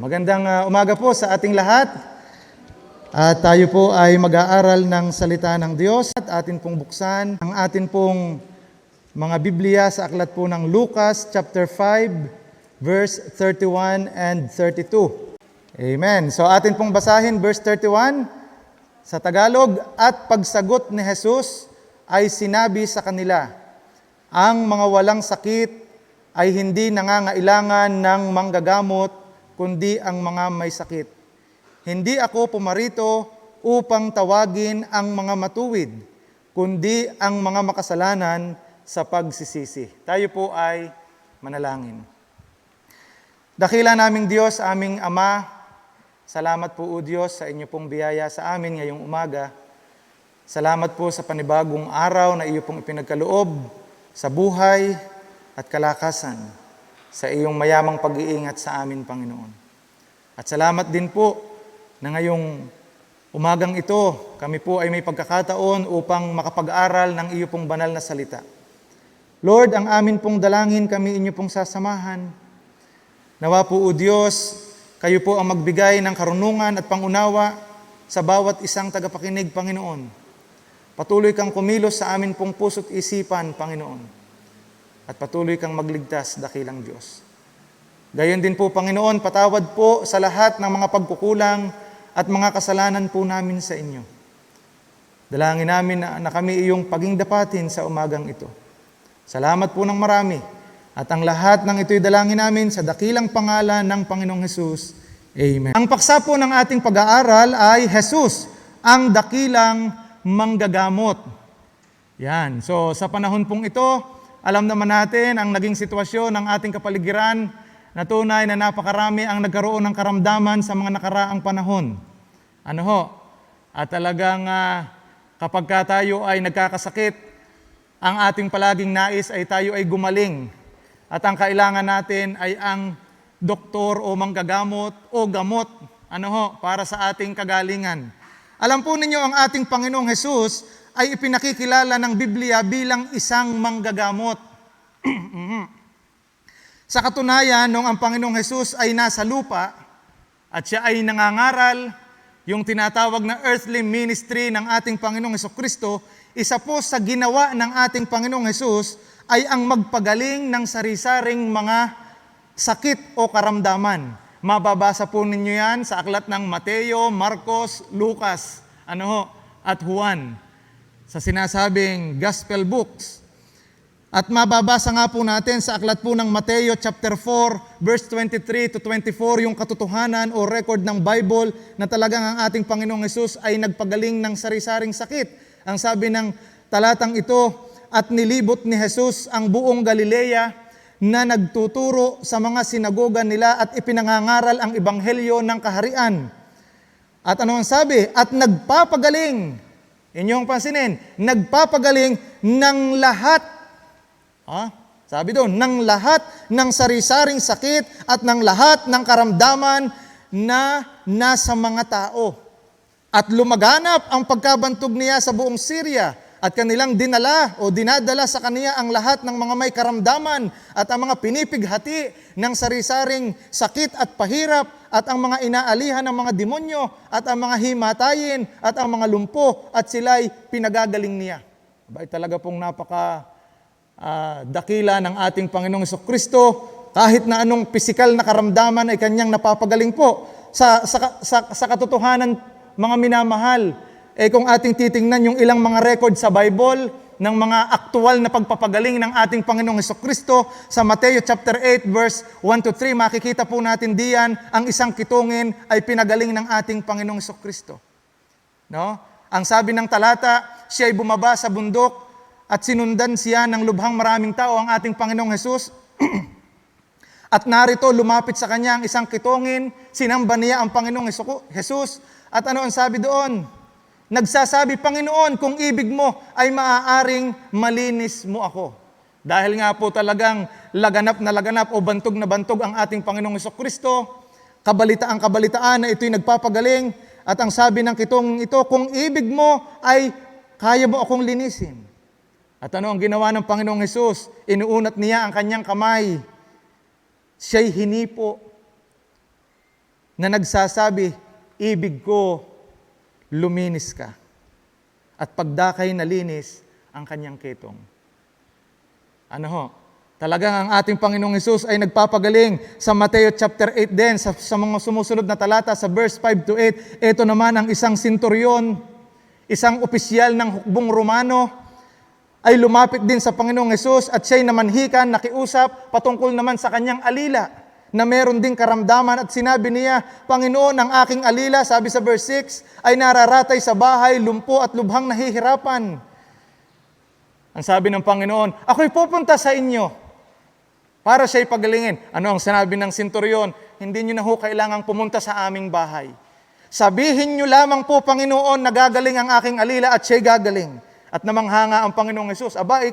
Magandang umaga po sa ating lahat. At tayo po ay mag-aaral ng salita ng Diyos at atin pong buksan ang atin pong mga Biblia sa aklat po ng Lucas chapter 5 verse 31 and 32. Amen. So atin pong basahin verse 31 sa Tagalog. At pagsagot ni Jesus ay sinabi sa kanila, ang mga walang sakit ay hindi nangangailangan ng manggagamot kundi ang mga may sakit. Hindi ako pumarito upang tawagin ang mga matuwid, kundi ang mga makasalanan sa pagsisisi. Tayo po ay manalangin. Dakila naming Diyos, aming Ama, salamat po o Diyos sa inyo pong biyaya sa amin ngayong umaga. Salamat po sa panibagong araw na iyo pong ipinagkaloob sa buhay at kalakasan sa iyong mayamang pag-iingat sa amin, Panginoon. At salamat din po na ngayong umagang ito, kami po ay may pagkakataon upang makapag-aral ng iyo pong banal na salita. Lord, ang amin pong dalangin, kami inyo pong sasamahan. Nawa po o Diyos, kayo po ang magbigay ng karunungan at pangunawa sa bawat isang tagapakinig, Panginoon. Patuloy kang kumilos sa amin pong puso't isipan, Panginoon. At patuloy kang magligtas, dakilang Diyos. Gayon din po, Panginoon, patawad po sa lahat ng mga pagkukulang at mga kasalanan po namin sa inyo. Dalangin namin na kami iyong paging dapatin sa umagang ito. Salamat po ng marami. At ang lahat ng ito'y dalangin namin sa dakilang pangalan ng Panginoong Hesus. Amen. Ang paksa po ng ating pag-aaral ay Jesus, ang dakilang manggagamot. Yan. So sa panahon pong ito, alam naman natin ang naging sitwasyon ng ating kapaligiran na tunay na napakarami ang nagkaroon ng karamdaman sa mga nakaraang panahon. Ano ho? At talagang kapag tayo ay nagkakasakit, ang ating palaging nais ay tayo ay gumaling. At ang kailangan natin ay ang doktor o manggagamot o gamot para sa ating kagalingan. Alam po ninyo ang ating Panginoong Hesus ay ipinakikilala ng Biblia bilang isang manggagamot. Sa katunayan, nung ang Panginoong Hesus ay nasa lupa at siya ay nangangaral, yung tinatawag na earthly ministry ng ating Panginoong Hesukristo, isa po sa ginawa ng ating Panginoong Hesus ay ang magpagaling ng sari-saring mga sakit o karamdaman. Mababasa po ninyo yan sa aklat ng Mateo, Marcos, Lucas, at Juan, sa sinasabing gospel books. At mababasa nga po natin sa aklat po ng Mateo chapter 4 verse 23 to 24 yung katotohanan o record ng Bible na talagang ang ating Panginoong Hesus ay nagpagaling ng sari-saring sakit. Ang sabi ng talatang ito, at nilibot ni Hesus ang buong Galilea na nagtuturo sa mga sinagoga nila at ipinangangaral ang ebanghelyo ng kaharian. At ano ang sabi? At nagpapagaling, inyong pansinin, nagpapagaling ng lahat. Sabi doon, ng lahat ng sari-saring sakit at ng lahat ng karamdaman na nasa mga tao. At lumaganap ang pagkabantog niya sa buong Syria at kanilang dinadala sa kaniya ang lahat ng mga may karamdaman at ang mga pinipighati ng sari-saring sakit at pahirap at ang mga inaalihan ng mga demonyo at ang mga himatayin at ang mga lumpo at sila'y pinagagaling niya. Talaga pong dakila ng ating Panginoong Hesukristo, kahit na anong pisikal na karamdaman ay kanyang napapagaling po. Sa katotohanan, mga minamahal, kung ating titingnan yung ilang mga record sa Bible ng mga aktual na pagpapagaling ng ating Panginoong Hesukristo, sa Mateo chapter 8 verse 1 to 3, makikita po natin diyan ang isang kitungin ay pinagaling ng ating Panginoong Hesukristo. Ang sabi ng talata, siya ay bumaba sa bundok at sinundan siya ng lubhang maraming tao ang ating Panginoong Hesus. At narito, lumapit sa kanya ang isang kitungin, sinamba niya ang Panginoong Hesus. At ano ang sabi doon? Nagsasabi, Panginoon, kung ibig mo ay maaaring malinis mo ako. Dahil nga po talagang laganap na laganap o bantog na bantog ang ating Panginoong Hesukristo, kabalitaan na ito'y nagpapagaling. At ang sabi ng kitungin ito, kung ibig mo ay kaya mo akong linisin. At ano ang ginawa ng Panginoong Hesus? Inuunat niya ang kanyang kamay. Siya'y hinipo. na nagsasabi, ibig ko, luminis ka. At pagdakay nalinis ang kanyang ketong. Ano ho? Talagang ang ating Panginoong Hesus ay nagpapagaling sa Mateo chapter 8 din, sa mga sumusunod na talata, sa verse 5 to 8. Ito naman ang isang senturyon, isang opisyal ng hukbong Romano, ay lumapit din sa Panginoong Hesus at siya'y namanhikan, nakiusap, patungkol naman sa kanyang alila, na meron ding karamdaman at sinabi niya, Panginoon, ang aking alila, sabi sa verse 6, ay nararatay sa bahay, lumpo at lubhang nahihirapan. Ang sabi ng Panginoon, ako'y pupunta sa inyo para siya'y pagalingin. Ano ang sinabi ng senturyon? Hindi nyo na ho kailangang pumunta sa aming bahay. Sabihin nyo lamang po, Panginoon, nagagaling ang aking alila at siya'y gagaling. At namanghanga ang Panginoong Hesus, aba,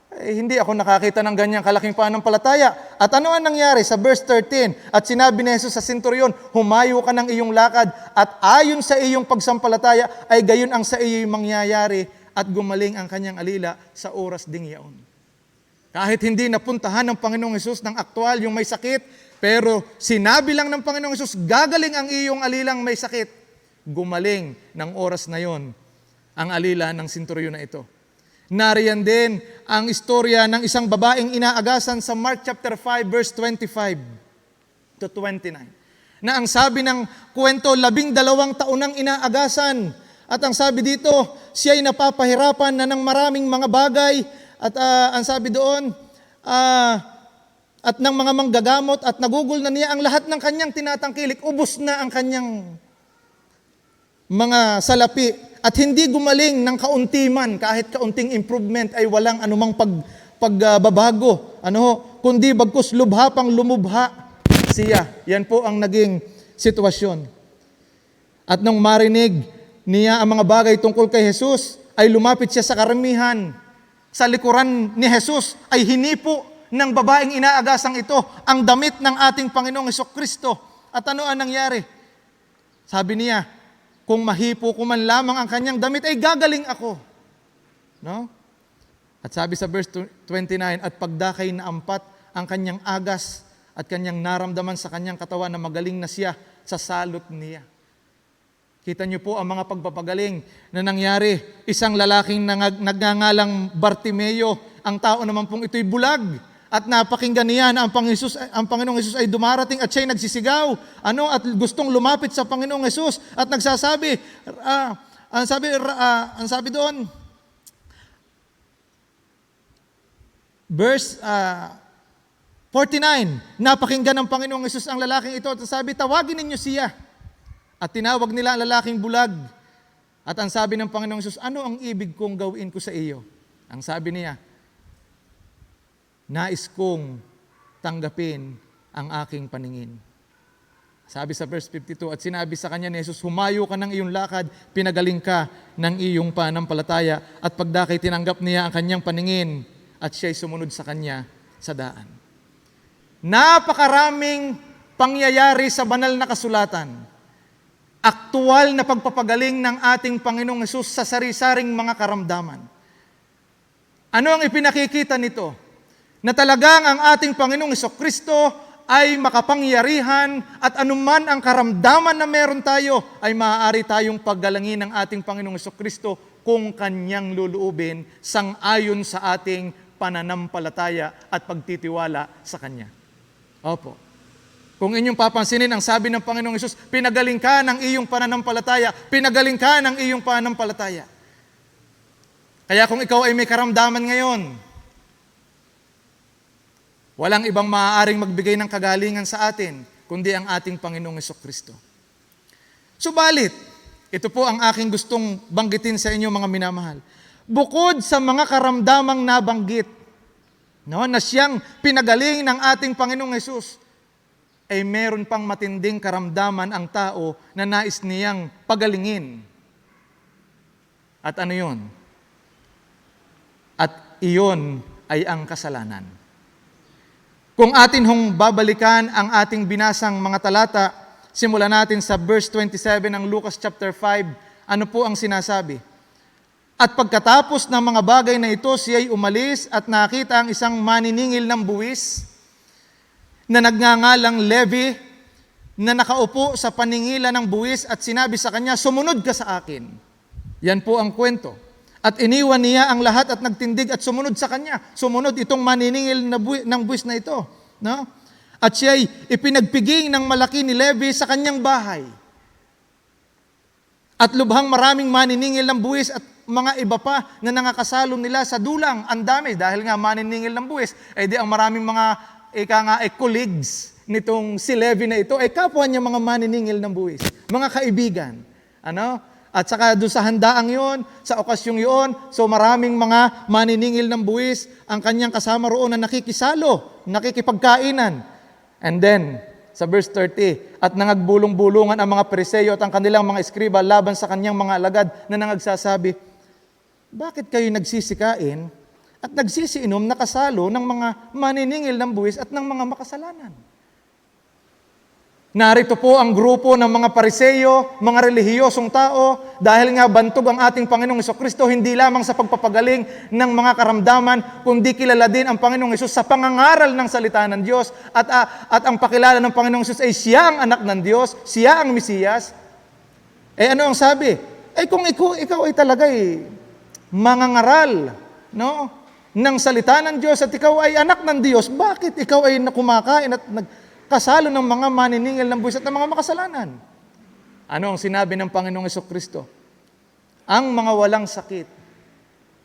hindi ako nakakita ng ganyang kalaking pananampalataya. At ano ang nangyari sa verse 13? At sinabi ni Jesus sa senturyon, humayo ka ng iyong lakad at ayon sa iyong pagsampalataya ay gayon ang sa iyo'y mangyayari at gumaling ang kanyang alila sa oras ding yaon. Kahit hindi napuntahan ng Panginoong Hesus ng aktwal yung may sakit, pero sinabi lang ng Panginoong Hesus, gagaling ang iyong alilang may sakit. Gumaling ng oras na yon ang alila ng senturyon na ito. Nariyan din ang istorya ng isang babaeng inaagasan sa Mark chapter 5 verse 25 to 29. Na ang sabi ng kwento, 12 taon nang inaagasan. At ang sabi dito, siya'y napapahirapan na ng maraming mga bagay. At ang sabi doon, at ng mga manggagamot at nagugol na niya ang lahat ng kanyang tinatangkilik. Ubos na ang kanyang mga salapi. At hindi gumaling ng kaunti man, kahit kaunting improvement ay walang anumang pagbabago. Kundi bagkus lubha pang lumubha siya. Yan po ang naging sitwasyon. At nung marinig niya ang mga bagay tungkol kay Jesus, ay lumapit siya sa karamihan. Sa likuran ni Jesus ay hinipo ng babaeng inaagasang ito ang damit ng ating Panginoong Hesukristo. At ano ang nangyari? Sabi niya, kung mahipo ko man lamang ang kanyang damit, ay gagaling ako. No? At sabi sa verse 29, at pagdakay na ampat ang kanyang agas at kanyang naramdaman sa kanyang katawan na magaling na siya sa salot niya. Kita niyo po ang mga pagpapagaling na nangyari. Isang lalaking nagngangalang Bartimeo, ang tao naman pong ito'y bulag. At napakinggan niya na ang Panginoong Hesus ay dumarating at siya'y nagsisigaw. At gustong lumapit sa Panginoong Hesus at nagsasabi, ang sabi doon, verse 49, napakinggan ng Panginoong Hesus ang lalaking ito at sabi, tawagin ninyo siya. At tinawag nila ang lalaking bulag. At ang sabi ng Panginoong Hesus, ano ang ibig kong gawin ko sa iyo? Ang sabi niya, nais kong tanggapin ang aking paningin. Sabi sa verse 52, at sinabi sa kanya ni Jesus, humayo ka ng iyong lakad, pinagaling ka ng iyong pananampalataya. At pagdakay tinanggap niya ang kanyang paningin at siya'y sumunod sa kanya sa daan. Napakaraming pangyayari sa banal na kasulatan. Aktual na pagpapagaling ng ating Panginoong Hesus sa sari-saring mga karamdaman. Ano ang ipinakikita nito? Na talagang ang ating Panginoong Hesukristo ay makapangyarihan at anuman ang karamdaman na meron tayo ay maaari tayong paggalangin ng ating Panginoong Hesukristo kung kanyang luluubin sang-ayon sa ating pananampalataya at pagtitiwala sa Kanya. Opo. Kung inyong papansinin, ang sabi ng Panginoong Hesus, pinagaling ka ng iyong pananampalataya, pinagaling ka ng iyong pananampalataya. Kaya kung ikaw ay may karamdaman ngayon, walang ibang maaaring magbigay ng kagalingan sa atin, kundi ang ating Panginoong Hesukristo. Subalit, ito po ang aking gustong banggitin sa inyo mga minamahal. Bukod sa mga karamdamang nabanggit, na siyang pinagaling ng ating Panginoong Hesus, ay meron pang matinding karamdaman ang tao na nais niyang pagalingin. At ano yun? At iyon ay ang kasalanan. Kung atin hong babalikan ang ating binasang mga talata, simulan natin sa verse 27 ng Lucas chapter 5, ano po ang sinasabi? At pagkatapos ng mga bagay na ito, siya'y umalis at nakita ang isang maniningil ng buwis na nagngangalang Levi na nakaupo sa paningilan ng buwis at sinabi sa kanya, "Sumunod ka sa akin." Yan po ang kwento. At iniwan niya ang lahat at nagtindig at sumunod sa kanya. Sumunod itong maniningil ng buwis na ito. No? At siya'y ipinagpiging ng malaki ni Levi sa kanyang bahay. At lubhang maraming maniningil ng buwis at mga iba pa na nangakasalo nila sa dulang. Ang dami, dahil nga maniningil ng buwis, di ang maraming mga colleagues nitong si Levi na ito, kapwa niya mga maniningil ng buwis, mga kaibigan. Ano? At saka doon sa handaang yon, sa okasyong yon, so maraming mga maniningil ng buwis ang kanyang kasama roon na nakikisalo, nakikipagkainan. And then, sa verse 30, at nangagbulong-bulungan ang mga Pariseo at ang kanilang mga eskriba laban sa kanyang mga alagad na nangagsasabi, "Bakit kayo nagsisikain at nagsisiinom na kasalo ng mga maniningil ng buwis at ng mga makasalanan?" Narito po ang grupo ng mga Pariseo, mga relihiyosong tao, dahil nga bantog ang ating Panginoong Jesucristo hindi lamang sa pagpapagaling ng mga karamdaman, kundi kilala din ang Panginoong Hesus sa pangangaral ng salita ng Diyos at ang pakilala ng Panginoong Hesus ay siya ang anak ng Diyos, siya ang Mesiyas. Ano ang sabi? Kung ikaw ay talaga mangangaral, no, ng salita ng Diyos at ikaw ay anak ng Diyos, bakit ikaw ay kumakain at kasalo ng mga maniningil ng buwis at ng mga makasalanan? Ano ang sinabi ng Panginoong Jesucristo? Ang mga walang sakit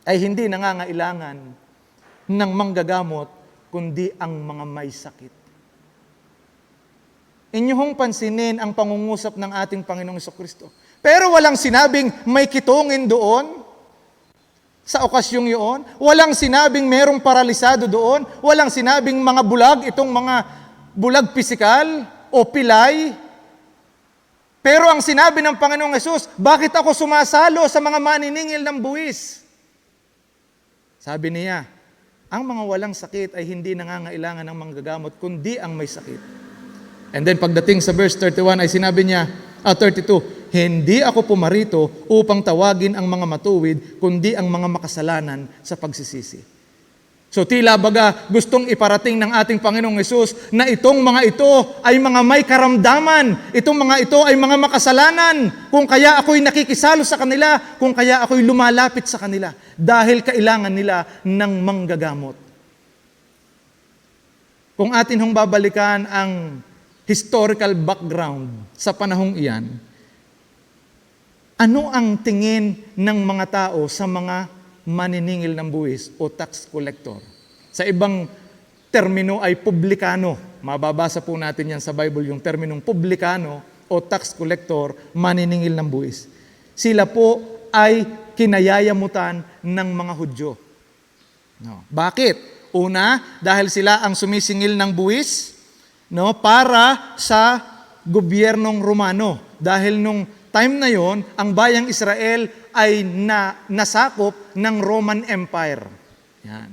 ay hindi nangangailangan ng manggagamot, kundi ang mga may sakit. Inyong pansinin ang pangungusap ng ating Panginoong Jesucristo. Pero walang sinabing may kitungin doon sa okasyong yun. Walang sinabing merong paralisado doon. Walang sinabing mga bulag, itong mga bulag pisikal o pilay. Pero ang sinabi ng Panginoong Hesus, bakit ako sumasalo sa mga maniningil ng buwis? Sabi niya, ang mga walang sakit ay hindi nangangailangan ng manggagamot, kundi ang may sakit. And then pagdating sa verse 31 ay sinabi niya, 32, hindi ako pumarito upang tawagin ang mga matuwid, kundi ang mga makasalanan sa pagsisisi. So tila baga gustong iparating ng ating Panginoong Hesus na itong mga ito ay mga may karamdaman, itong mga ito ay mga makasalanan, kung kaya ako'y nakikisalo sa kanila, kung kaya ako'y lumalapit sa kanila, dahil kailangan nila ng manggagamot. Kung atin hong babalikan ang historical background sa panahong iyan, ano ang tingin ng mga tao sa mga maniningil ng buwis o tax collector? Sa ibang termino ay publikano. Mababasa po natin yan sa Bible, yung terminong publikano o tax collector, maniningil ng buwis. Sila po ay kinayayamutan ng mga Hudyo. No. Bakit? Una, dahil sila ang sumisingil ng buwis, no, para sa gobyernong Romano. Dahil nung time na yon, ang bayang Israel ay nasakop ng Roman Empire. Yan.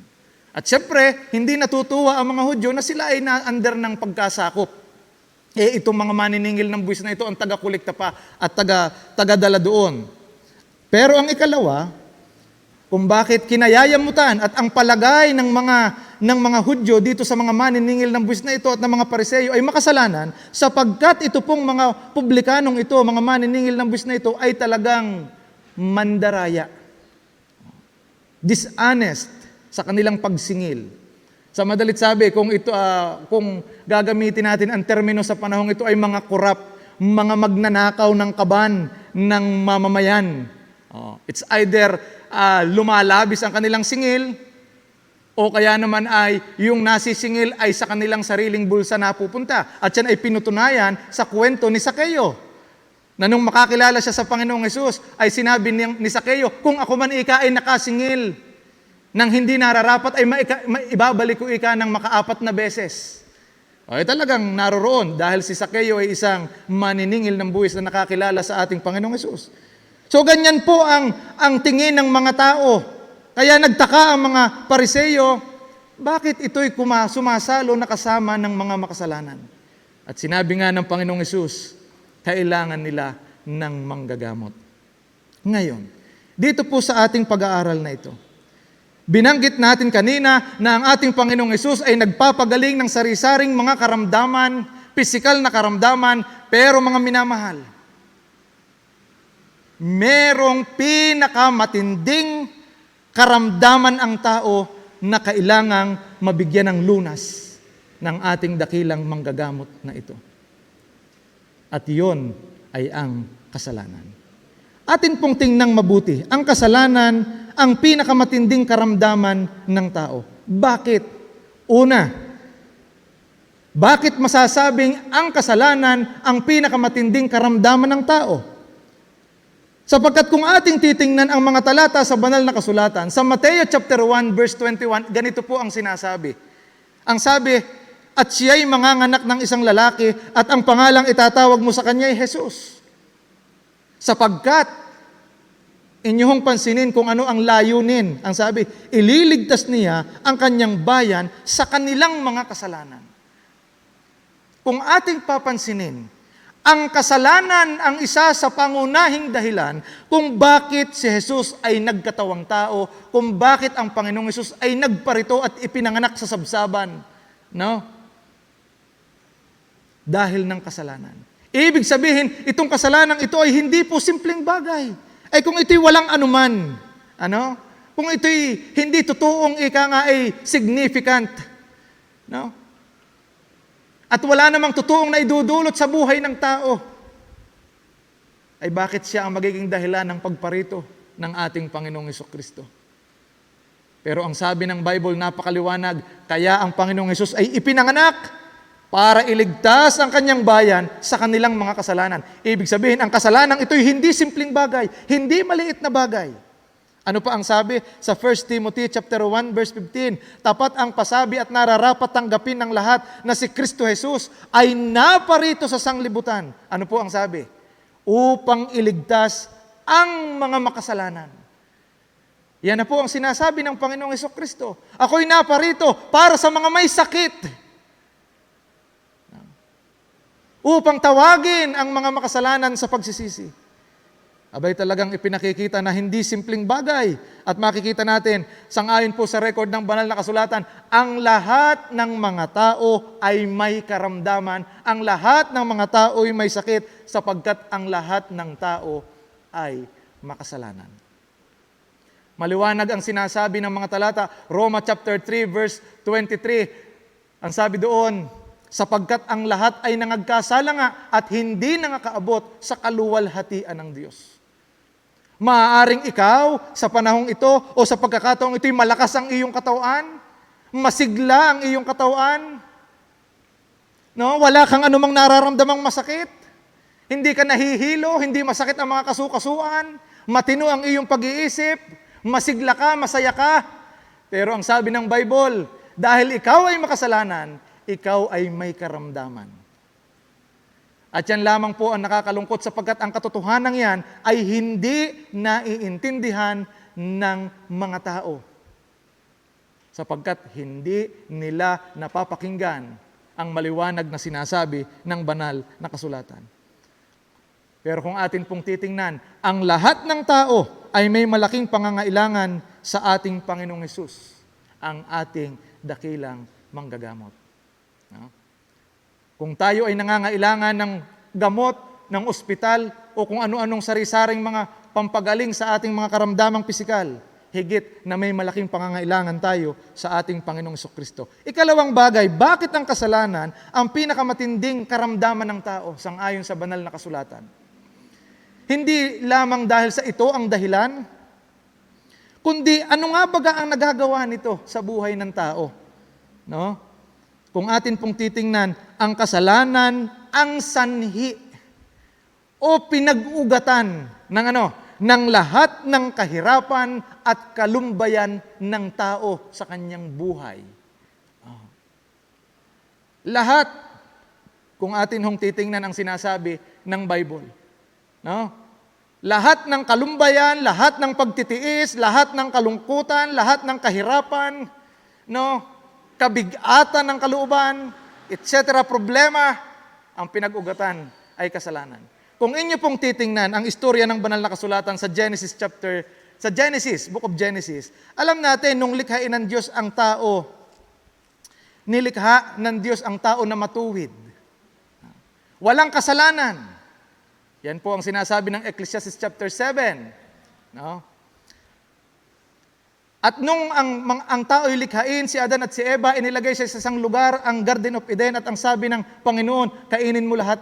At syempre, hindi natutuwa ang mga Hudyo na sila ay na-under ng pagkasakop. Itong mga maniningil ng buwis na ito ang taga-kolekta pa at taga-dala doon. Pero ang ikalawa, kung bakit kinayayamutan at ang palagay ng mga Hudyo dito sa mga maniningil ng buwis na ito at ng mga Pariseo ay makasalanan, sapagkat ito pong mga publikanong ito, mga maniningil ng buwis na ito ay talagang mandaraya, dishonest sa kanilang pagsingil. Sa madalit sabi, kung gagamitin natin ang termino sa panahong ito ay mga korap, mga magnanakaw ng kaban ng mamamayan. It's either lumalabis ang kanilang singil o kaya naman ay yung nasisingil ay sa kanilang sariling bulsa napupunta. At yan ay pinutunayan sa kwento ni Sakeo, na nung makakilala siya sa Panginoong Hesus, ay sinabi ni Sakeo, kung ako man ika ay nakasingil nang hindi nararapat, ay ibabalik ko ika ng makaapat na beses. Ay talagang naroroon dahil si Sakeo ay isang maniningil ng buwis na nakakilala sa ating Panginoong Hesus. So ganyan po ang tingin ng mga tao. Kaya nagtaka ang mga Pariseo, bakit ito'y sumasalo na kasama ng mga makasalanan? At sinabi nga ng Panginoong Hesus, kailangan nila ng manggagamot. Ngayon, dito po sa ating pag-aaral na ito, binanggit natin kanina na ang ating Panginoong Hesus ay nagpapagaling ng sari-saring mga karamdaman, pisikal na karamdaman, pero mga minamahal, merong pinakamatinding karamdaman ang tao na kailangang mabigyan ng lunas ng ating dakilang manggagamot na ito. At iyon ay ang kasalanan. Atin pong tingnang mabuti, ang kasalanan ang pinakamatinding karamdaman ng tao. Bakit? Una, bakit masasabing ang kasalanan ang pinakamatinding karamdaman ng tao? Sapagkat kung ating titingnan ang mga talata sa banal na kasulatan, sa Mateo chapter 1 verse 21, ganito po ang sinasabi. Ang sabi, at siya'y manganganak ng isang lalaki at ang pangalang itatawag mo sa kanya ay Jesus. Sapagkat, inyong pansinin kung ano ang layunin. Ang sabi, ililigtas niya ang kanyang bayan sa kanilang mga kasalanan. Kung ating papansinin, ang kasalanan ang isa sa pangunahing dahilan kung bakit si Jesus ay nagkatawang tao, kung bakit ang Panginoong Jesus ay nagparito at ipinanganak sa sabsaban. No? Dahil ng kasalanan. Ibig sabihin, itong kasalanan ito ay hindi po simpleng bagay. Ay kung ito'y walang anuman, kung ito'y hindi totoong ika nga ay significant, no? At wala namang totoong naidudulot sa buhay ng tao, ay bakit siya ang magiging dahilan ng pagparito ng ating Panginoong Hesukristo? Pero ang sabi ng Bible, napakaliwanag, kaya ang Panginoong Hesus ay ipinanganak para iligtas ang kanyang bayan sa kanilang mga kasalanan. Ibig sabihin, ang kasalanan ito'y hindi simpleng bagay, hindi maliit na bagay. Ano pa ang sabi sa 1 Timothy chapter 1 verse 15? Tapat ang pasabi at nararapat tanggapin ng lahat na si Kristo Jesus ay naparito sa sanglibutan. Ano po ang sabi? Upang iligtas ang mga makasalanan. Yan na po ang sinasabi ng Panginoong Hesukristo. Ako'y naparito para sa mga may sakit, upang tawagin ang mga makasalanan sa pagsisisi. Abay talagang ipinakikita na hindi simpleng bagay. At makikita natin, sangayon po sa record ng banal na kasulatan, ang lahat ng mga tao ay may karamdaman, ang lahat ng mga tao ay may sakit, sapagkat ang lahat ng tao ay makasalanan. Maliwanag ang sinasabi ng mga talata, Roma chapter 3 verse 23. Ang sabi doon, sapagkat ang lahat ay nangagkasala nga at hindi nangakaabot sa kaluwalhatian ng Diyos. Maaaring ikaw, sa panahong ito o sa pagkakataong ito'y malakas ang iyong katawan, masigla ang iyong katawan, no? Wala kang anumang nararamdamang masakit, hindi ka nahihilo, hindi masakit ang mga kasukasuan, matino ang iyong pag-iisip, masigla ka, masaya ka. Pero ang sabi ng Bible, dahil ikaw ay makasalanan, ikaw ay may karamdaman. At yan lamang po ang nakakalungkot sapagkat ang katotohanan yan ay hindi naiintindihan ng mga tao. Sapagkat hindi nila napapakinggan ang maliwanag na sinasabi ng banal na kasulatan. Pero kung atin pong titingnan, ang lahat ng tao ay may malaking pangangailangan sa ating Panginoong Hesus, ang ating dakilang manggagamot. No? Kung tayo ay nangangailangan ng gamot, ng ospital, o kung ano-anong sari-saring mga pampagaling sa ating mga karamdamang pisikal, higit na may malaking pangangailangan tayo sa ating Panginoong Hesukristo. Ikalawang bagay, bakit ang kasalanan ang pinakamatinding karamdaman ng tao sangayon sa banal na kasulatan? Hindi lamang dahil sa ito ang dahilan, kundi ano nga baga ang nagagawa nito sa buhay ng tao? No? Kung atin pong titingnan, ang kasalanan ang sanhi o pinag-ugatan ng lahat ng kahirapan at kalumbayan ng tao sa kanyang buhay. Lahat, kung atin hong titingnan ang sinasabi ng Bible. No? Lahat ng kalumbayan, lahat ng pagtitiis, lahat ng kalungkutan, lahat ng kahirapan, no? Kabigatan ng kalooban, etc. problema, ang pinag-ugatan ay kasalanan. Kung inyo pong titingnan ang istorya ng banal na kasulatan sa Genesis, Book of Genesis, alam natin nung likhain ng Diyos ang tao, nilikha ng Diyos ang tao na matuwid. Walang kasalanan. Yan po ang sinasabi ng Ecclesiastes chapter 7. No? At nung ang tao'y likhain, si Adan at si Eva, inilagay siya sa isang lugar, ang Garden of Eden, at ang sabi ng Panginoon, kainin mo lahat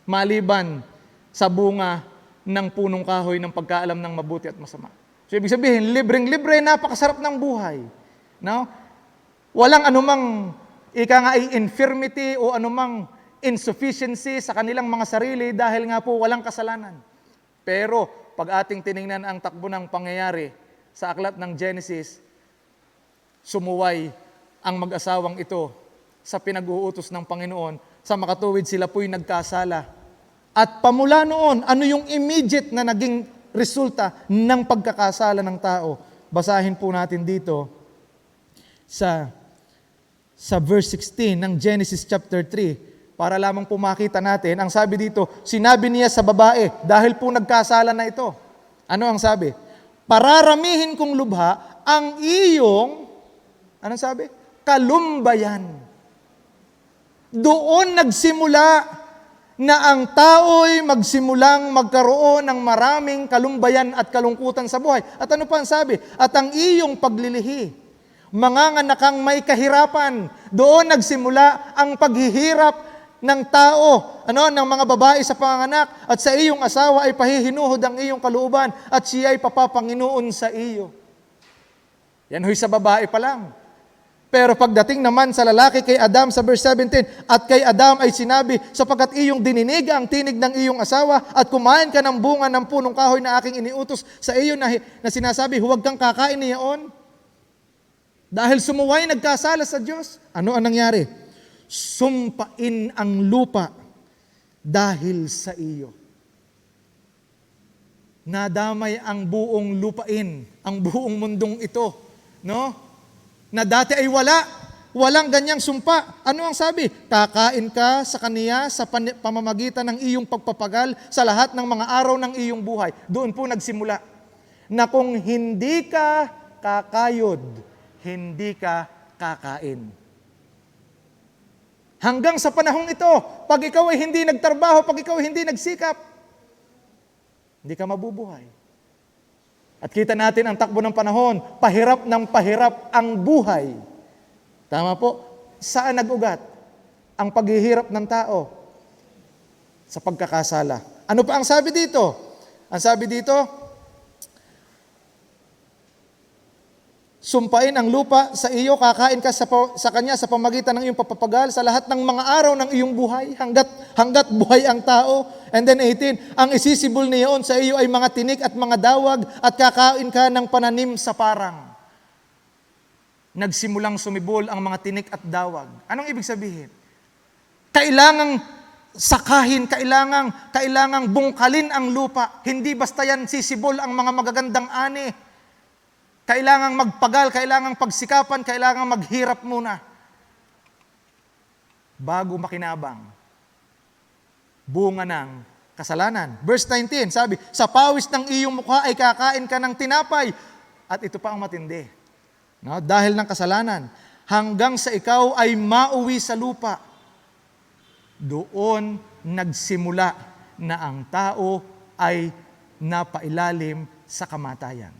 maliban sa bunga ng punong kahoy ng pagkaalam ng mabuti at masama. So ibig sabihin, libreng-libre, napakasarap ng buhay. No? Walang anumang infirmity o anumang insufficiency sa kanilang mga sarili dahil nga po walang kasalanan. Pero pag ating tiningnan ang takbo ng pangyayari sa aklat ng Genesis, sumuway ang mag-asawang ito sa pinag-uutos ng Panginoon. Sa makatuwid sila po'y nagkasala. At pamula noon, ano yung immediate na naging resulta ng pagkakasala ng tao? Basahin po natin dito sa verse 16 ng Genesis chapter 3 para lamang po makita natin. Ang sabi dito, sinabi niya sa babae, dahil po nagkasala na ito. Ano ang sabi? Pararamihin kong lubha ang iyong, anong sabi? Kalumbayan. Doon nagsimula na ang tao'y magsimulang magkaroon ng maraming kalumbayan at kalungkutan sa buhay. At ano pa ang sabi? At ang iyong paglilihi, manganganakang may kahirapan. Doon nagsimula ang paghihirap ng tao, ng mga babae sa panganak, at sa iyong asawa ay pahihinuhod ang iyong kalooban, at siya ay papapanginoon sa iyo. Yan ho'y sa babae pa lang. Pero pagdating naman sa lalaki kay Adam sa verse 17, at kay Adam ay sinabi, sapagkat iyong dininig ang tinig ng iyong asawa at kumain ka ng bunga ng punong kahoy na aking iniutos sa iyo na sinasabi, huwag kang kakain niyaon. Dahil sumuway nagkasala sa Diyos, ano ang nangyari? Sumpain ang lupa dahil sa iyo. Nadamay ang buong lupain, ang buong mundong ito, no? Na dati ay walang ganyang sumpa. Ano ang sabi? Kakain ka sa kaniya sa pamamagitan ng iyong pagpapagal sa lahat ng mga araw ng iyong buhay. Doon po nagsimula na kung hindi ka kakayod, hindi ka kakain. Hanggang sa panahong ito, pag ikaw ay hindi nagtrabaho, pag ikaw ay hindi nagsikap, hindi ka mabubuhay. At kita natin ang takbo ng panahon, pahirap ng pahirap ang buhay. Tama po? Saan nag-ugat ang paghihirap ng tao? Sa pagkakasala. Ano pa ang sabi dito? Ang sabi dito, sumpain ang lupa sa iyo, kakain ka sa kanya sa pamagitan ng iyong papapagal sa lahat ng mga araw ng iyong buhay, hanggat buhay ang tao. And then 18, ang isisibol niyaon sa iyo ay mga tinik at mga dawag at kakain ka ng pananim sa parang. Nagsimulang sumibol ang mga tinik at dawag. Anong ibig sabihin? Kailangang sakahin, kailangang bungkalin ang lupa. Hindi basta yan sisibol ang mga magagandang ani. Kailangang magpagal, kailangang pagsikapan, kailangang maghirap muna bago makinabang bunga ng kasalanan. Verse 19, sabi, sa pawis ng iyong mukha ay kakain ka ng tinapay. At ito pa ang matindi. No? Dahil ng kasalanan, hanggang sa ikaw ay mauwi sa lupa. Doon nagsimula na ang tao ay napailalim sa kamatayan.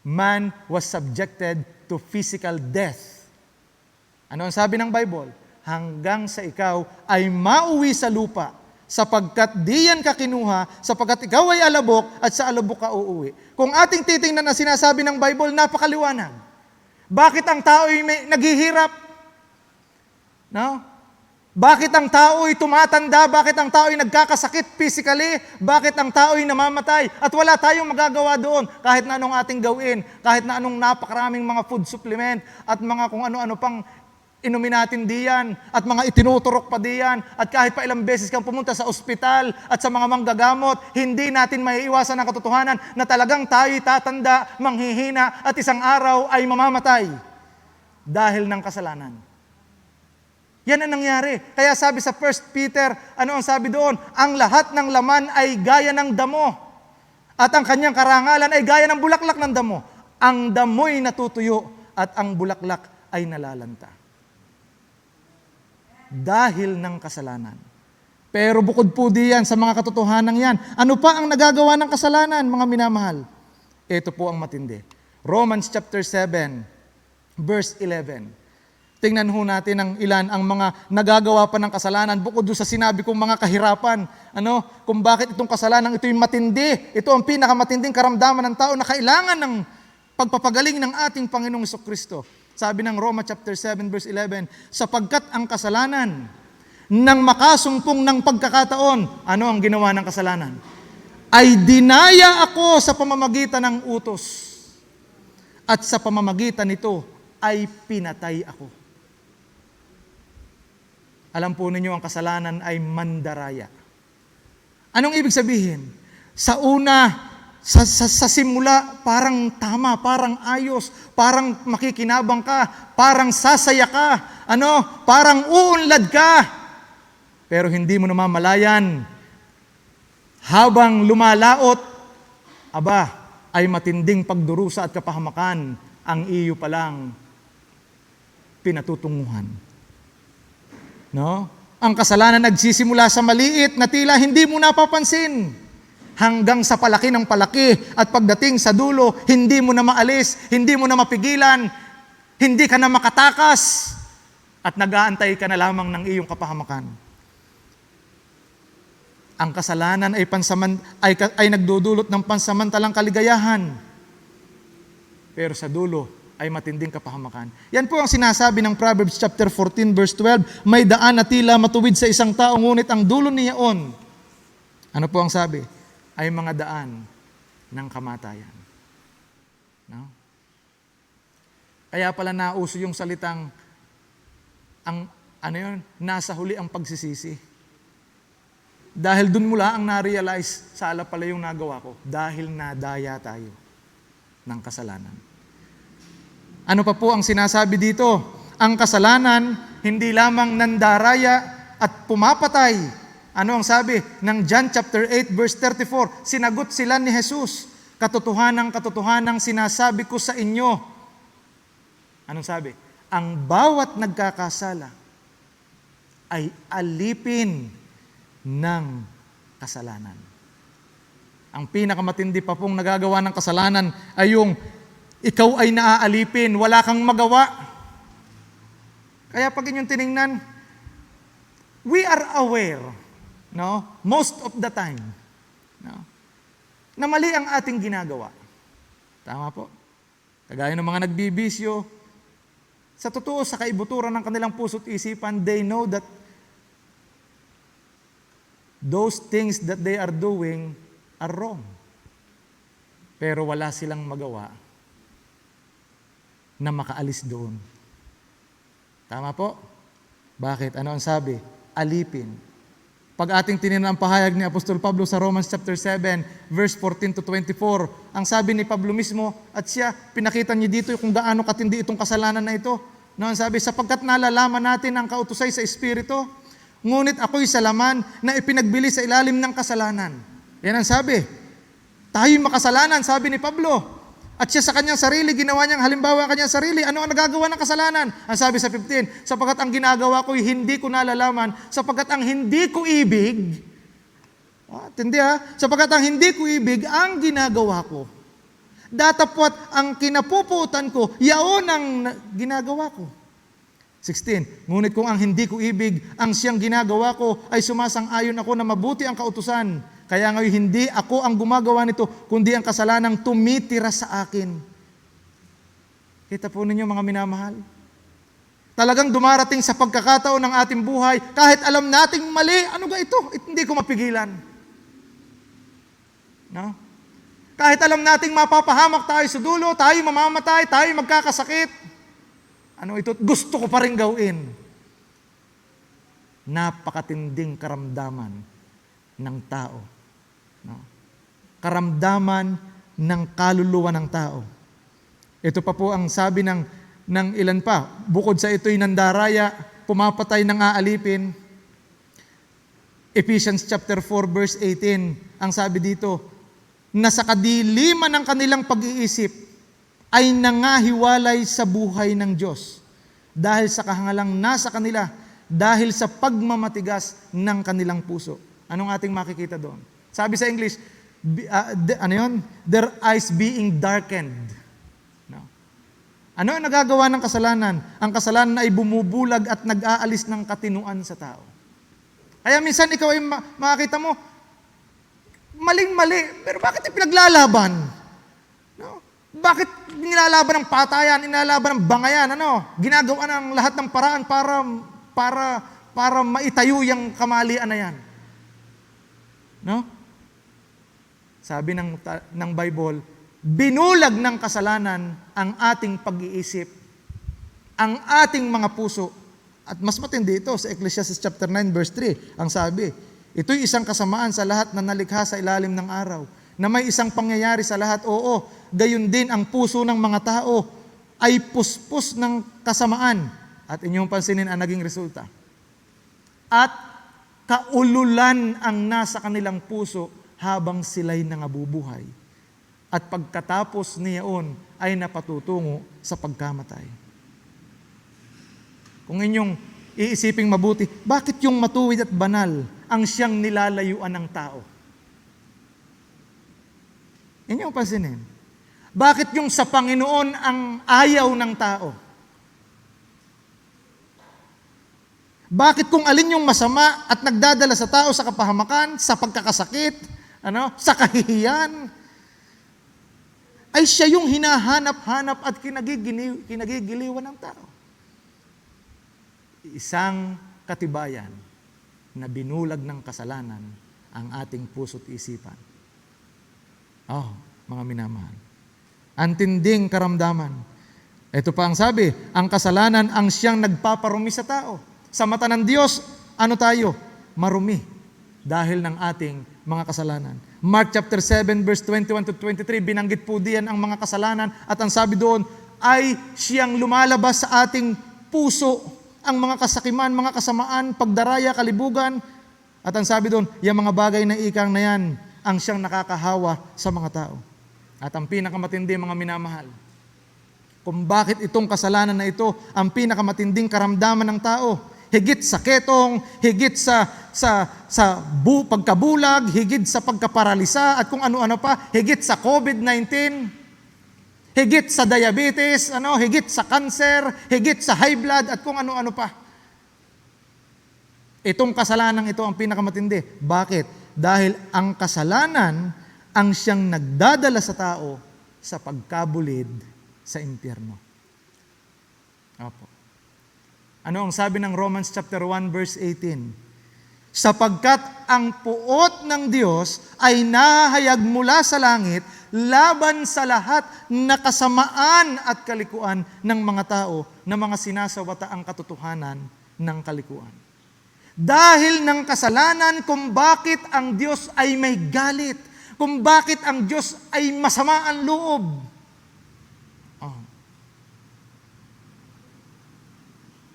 Man was subjected to physical death. Ano ang sabi ng Bible? Hanggang sa ikaw ay mauwi sa lupa, sapagkat di yan ka kinuha, sapagkat ikaw ay alabok at sa alabok ka uuwi. Kung ating titingnan na sinasabi ng Bible, napakaliwanag. Bakit ang tao ay naghihirap? No? Bakit ang tao ay tumatanda? Bakit ang tao ay nagkakasakit physically? Bakit ang tao ay namamatay? At wala tayong magagawa doon kahit na anong ating gawin, kahit na anong napakaraming mga food supplement at mga kung ano-ano pang inumin natin diyan at mga itinuturok pa diyan at kahit pa ilang beses kang pumunta sa ospital at sa mga manggagamot, hindi natin maiiwasan ang katotohanan na talagang tayo'y tatanda, manghihina at isang araw ay mamamatay dahil ng kasalanan. Yan ang nangyari. Kaya sabi sa 1 Peter, ano ang sabi doon? Ang lahat ng laman ay gaya ng damo at ang kanyang karangalan ay gaya ng bulaklak ng damo. Ang damo'y natutuyo at ang bulaklak ay nalalanta. Dahil ng kasalanan. Pero bukod po diyan sa mga katotohanan yan, ano pa ang nagagawa ng kasalanan, mga minamahal? Ito po ang matindi. Romans chapter 7, verse 11. Tingnan ho natin ang ilan ang mga nagagawa pa ng kasalanan bukod doon sa sinabi kong mga kahirapan. Kung bakit itong kasalanan ito'y matindi. Ito ang pinakamatinding karamdaman ng tao na kailangan ng pagpapagaling ng ating Panginoong Jesucristo. Sabi ng Roma chapter 7 verse 11, sapagkat ang kasalanan nang makasumpong ng pagkakataon, ano ang ginawa ng kasalanan? Ay dinaya ako sa pamamagitan ng utos. At sa pamamagitan nito ay pinatay ako. Alam po ninyo, ang kasalanan ay mandaraya. Anong ibig sabihin? Sa simula, parang tama, parang ayos, parang makikinabang ka, parang sasaya ka, parang uunlad ka. Pero hindi mo namamalayan, habang lumalaot, ay matinding pagdurusa at kapahamakan ang iyo palang pinatutunguhan. Ang kasalanan nagsisimula sa maliit na tila hindi mo napapansin hanggang sa palaki ng palaki at pagdating sa dulo, hindi mo na maalis, hindi mo na mapigilan, hindi ka na makatakas at nag-aantay ka na lamang ng iyong kapahamakan. Ang kasalanan ay nagdudulot ng pansamantalang kaligayahan, pero sa dulo ay matinding kapahamakan. Yan po ang sinasabi ng Proverbs chapter 14 verse 12, may daan na tila matuwid sa isang tao, ngunit ang dulo niyaon, ano po ang sabi? Ay mga daan ng kamatayan. Kaya pala nauso yung salitang, nasa huli ang pagsisisi. Dahil dun mula ang na-realize, sala pala yung nagawa ko, dahil nadaya tayo ng kasalanan. Ano pa po ang sinasabi dito? Ang kasalanan, hindi lamang nandaraya at pumapatay. Ano ang sabi ng John chapter 8 verse 34? Sinagot sila ni Jesus, katotohanang sinasabi ko sa inyo. Anong sabi? Ang bawat nagkakasala ay alipin ng kasalanan. Ang pinakamatindi pa pong nagagawa ng kasalanan ay yung ikaw ay naaalipin, wala kang magawa. Kaya pag inyong tiningnan, we are aware, most of the time, na mali ang ating ginagawa. Tama po. Kagaya ng mga nagbibisyo, sa totoo, sa kaibuturan ng kanilang puso't isipan, they know that those things that they are doing are wrong. Pero wala silang magawa na makaalis doon. Tama po? Bakit? Ano ang sabi? Alipin. Pag ating tinignan ang pahayag ni Apostol Pablo sa Romans chapter 7, verse 14 to 24, ang sabi ni Pablo mismo, at siya, pinakita niya dito kung gaano katindi itong kasalanan na ito. Ang sabi, sapagkat nalalaman natin ang kautusay sa Espiritu, ngunit ako'y sa laman na ipinagbili sa ilalim ng kasalanan. Yan ang sabi. Tayo'y makasalanan, sabi ni Pablo. At siya sa kanyang sarili, ginawa niyang halimbawa kanyang sarili. Ano ang nagagawa ng kasalanan? Ang sabi sa 15, sapagkat ang ginagawa ko'y hindi ko nalalaman, sapagkat ang hindi ko ibig, sapagkat ang hindi ko ibig, ang ginagawa ko. Datapwat ang kinapuputan ko, yaon ang ginagawa ko. 16, ngunit kung ang hindi ko ibig, ang siyang ginagawa ko, ay sumasang-ayon ako na mabuti ang kautusan. Kaya ngayon hindi ako ang gumagawa nito, kundi ang kasalanang tumitira sa akin. Kita po ninyo mga minamahal. Talagang dumarating sa pagkakataon ng ating buhay, kahit alam nating mali, ano ga ito? Hindi ko mapigilan. Kahit alam nating mapapahamak tayo sa dulo, tayo mamamatay, tayo magkakasakit. Ano ito? Gusto ko pa rin gawin. Napakatinding karamdaman ng tao. Karamdaman ng kaluluwa ng tao. Ito pa po ang sabi ng ilan pa. Bukod sa ito'y nandaraya, pumapatay ng aalipin. Ephesians chapter 4 verse 18, ang sabi dito, na sa kadiliman ng kanilang pag-iisip ay nangahiwalay sa buhay ng Diyos. Dahil sa kahangalang nasa kanila, dahil sa pagmamatigas ng kanilang puso. Anong ating makikita doon? Sabi sa English, their eyes being darkened. No? Ano ang nagagawa ng kasalanan? Ang kasalanan ay bumubulag at nag-aalis ng katinuan sa tao. Kaya minsan ikaw ay makakita mo, maling-mali, pero bakit ipinaglalaban? No? Bakit nilalaban ng patayan, nilalaban ng bangayan, ginagawa ng lahat ng paraan para maitayo yung kamalian na yan. No? Sabi ng Bible, binulag ng kasalanan ang ating pag-iisip, ang ating mga puso. At mas matindi ito sa Ecclesiastes chapter 9 verse 3. Ang sabi, ito'y isang kasamaan sa lahat na nalikha sa ilalim ng araw, na may isang pangyayari sa lahat. Oo, gayon din ang puso ng mga tao ay puspos ng kasamaan. At inyong pansinin ang naging resulta. At kaululan ang nasa kanilang puso habang sila'y nangabubuhay. At pagkatapos niyaon ay napatutungo sa pagkamatay. Kung inyong iisiping mabuti, bakit yung matuwid at banal ang siyang nilalayuan ng tao? Inyong pansinin. Bakit yung sa Panginoon ang ayaw ng tao? Bakit kung alin yung masama at nagdadala sa tao sa kapahamakan, sa pagkakasakit, sa kahihiyan, ay siya yung hinahanap-hanap at kinagigiliwan ng tao? Isang katibayan na binulag ng kasalanan ang ating puso't isipan. Mga minamahal. Antinding karamdaman. Ito pa ang sabi, ang kasalanan ang siyang nagpaparumi sa tao. Sa mata ng Diyos, ano tayo? Marumi dahil ng ating mga kasalanan. Mark chapter 7 verse 21 to 23, binanggit po diyan ang mga kasalanan at ang sabi doon ay siyang lumalabas sa ating puso, ang mga kasakiman, mga kasamaan, pagdaraya, kalibugan. At ang sabi doon, yung mga bagay na ikang na yan, ang siyang nakakahawa sa mga tao. At ang pinakamatindi, mga minamahal, kung bakit itong kasalanan na ito ang pinakamatinding karamdaman ng tao, higit sa ketong, higit sa pagkabulag, higit sa pagkaparalisa, at kung ano-ano pa, higit sa COVID-19, higit sa diabetes, higit sa cancer, higit sa high blood, at kung ano-ano pa. Itong kasalanan ito ang pinakamatindi. Bakit? Dahil ang kasalanan ang siyang nagdadala sa tao sa pagkabulid sa impyerno. Opo. Ano ang sabi ng Romans chapter 1 verse 18? Sapagkat ang puot ng Diyos ay nahayag mula sa langit laban sa lahat na kasamaan at kalikuan ng mga tao na mga sinasawata ang katotohanan ng kalikuan. Dahil ng kasalanan kung bakit ang Diyos ay may galit, kung bakit ang Diyos ay masama ang loob.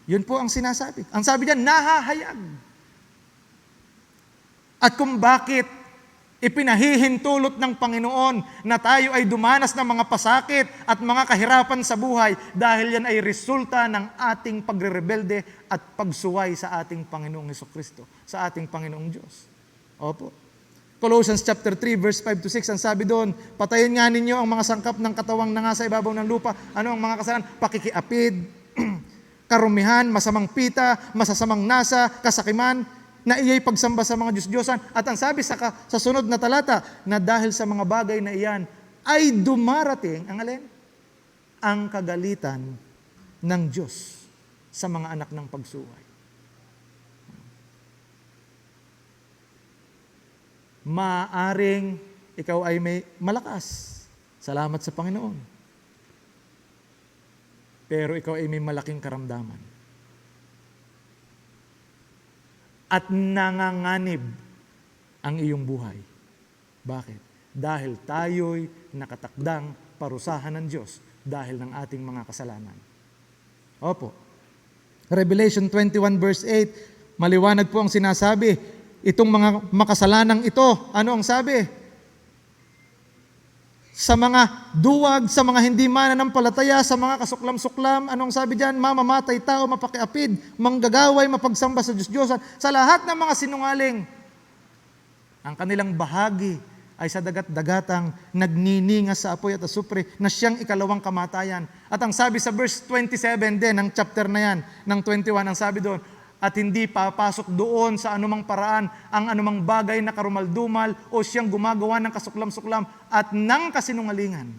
Yun po ang sinasabi. Ang sabi diyan, nahahayag. At kung bakit ipinahihintulot ng Panginoon na tayo ay dumanas ng mga pasakit at mga kahirapan sa buhay dahil yan ay resulta ng ating pagrerebelde at pagsuway sa ating Panginoong Hesukristo, sa ating Panginoong Diyos. Opo. Colossians chapter 3 verse 5 to 6, ang sabi doon, patayin nga ninyo ang mga sangkap ng katawang nangasa ibabaw ng lupa. Ano ang mga kasalanan? Pakikiapid, karumihan, masamang pita, masasamang nasa, kasakiman, na iya'y pagsamba sa mga Diyos-Diyosan. At ang sabi sa sunod na talata, na dahil sa mga bagay na iyan, ay dumarating, ang alin? Ang kagalitan ng Diyos sa mga anak ng pagsuway. Maaring ikaw ay may malakas. Salamat sa Panginoon. Pero ikaw ay may malaking karamdaman. At nanganganib ang iyong buhay. Bakit? Dahil tayo'y nakatakdang parusahan ng Diyos dahil ng ating mga kasalanan. Opo. Revelation 21 verse 8, maliwanag po ang sinasabi. Itong mga makasalanang ito, ano ang sabi? sa mga duwag, sa mga hindi mananampalataya, sa mga kasuklam-suklam. Anong sabi diyan? Mamamatay tao, mapakiapid, manggagaway, mapagsamba sa Diyos-Diyosan. Sa lahat ng mga sinungaling, ang kanilang bahagi ay sa dagat-dagatang nagniningas sa apoy at asupre na siyang ikalawang kamatayan. At ang sabi sa verse 27 din ng chapter na yan, ng 21, ang sabi doon, at hindi papasok doon sa anumang paraan ang anumang bagay na karumaldumal o siyang gumagawa ng kasuklam-suklam at ng kasinungalingan.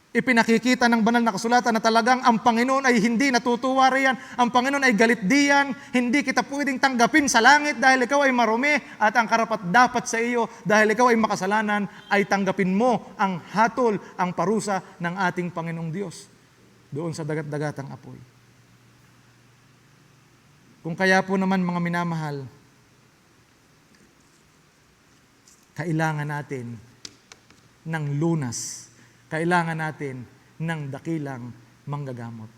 Ipinakikita ng banal na kasulatan na talagang ang Panginoon ay hindi natutuwa riyan, ang Panginoon ay galit diyan, hindi kita pwedeng tanggapin sa langit dahil ikaw ay marumi at ang karapat-dapat sa iyo dahil ikaw ay makasalanan ay tanggapin mo ang hatol, ang parusa ng ating Panginoong Diyos doon sa dagat-dagatang apoy. Kung kaya po naman mga minamahal, kailangan natin ng lunas. Kailangan natin ng dakilang manggagamot.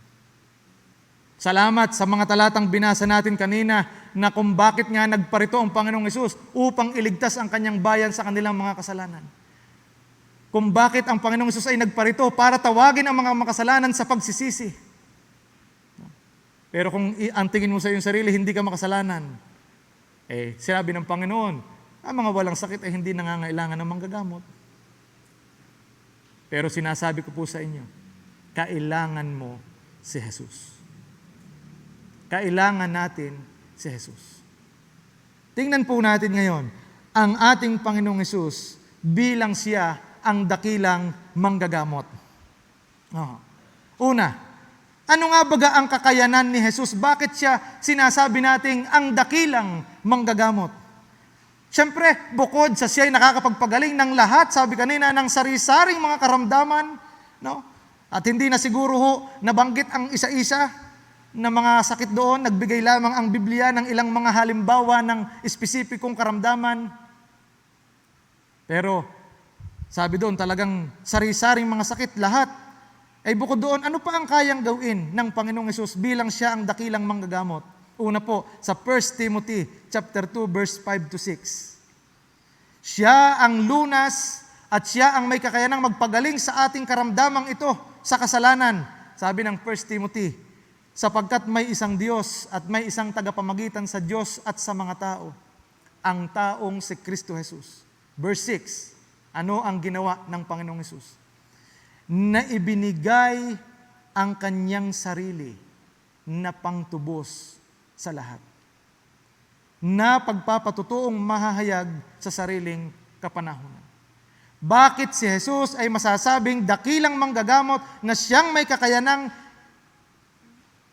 Salamat sa mga talatang binasa natin kanina na kung bakit nga nagparito ang Panginoong Hesus upang iligtas ang kanyang bayan sa kanilang mga kasalanan. Kung bakit ang Panginoong Hesus ay nagparito para tawagin ang mga makasalanan sa pagsisisi. Pero kung ang tingin mo sa iyong sarili, hindi ka makasalanan, sinabi ng Panginoon, ang mga walang sakit ay hindi nangangailangan ng manggagamot. Pero sinasabi ko po sa inyo, kailangan mo si Jesus. Kailangan natin si Jesus. Tingnan po natin ngayon, ang ating Panginoong Hesus bilang siya ang dakilang manggagamot. Una, ano nga baga ang kakayanan ni Jesus? Bakit siya sinasabi nating ang dakilang manggagamot? Siyempre, bukod sa siya ay nakakapagpagaling ng lahat, sabi kanina, ng sari-saring mga karamdaman, no? At hindi na siguro nabanggit ang isa-isa na mga sakit doon, nagbigay lamang ang Biblia ng ilang mga halimbawa ng espesipikong karamdaman. Pero, sabi doon, talagang sari-saring mga sakit, lahat. Ay bukod doon, ano pa ang kayang gawin ng Panginoong Hesus bilang siya ang dakilang manggagamot? Una po, sa 1 Timothy chapter 2, verse 5 to 6. Siya ang lunas at siya ang may kakayanang magpagaling sa ating karamdamang ito sa kasalanan. Sabi ng 1 Timothy, sapagkat may isang Diyos at may isang tagapamagitan sa Diyos at sa mga tao, ang taong si Kristo Jesus. Verse 6, ano ang ginawa ng Panginoong Hesus? Na ibinigay ang kanyang sarili na pangtubos sa lahat, na pagpapatutuong mahahayag sa sariling kapanahunan. Bakit si Jesus ay masasabing dakilang manggagamot na siyang may kakayanang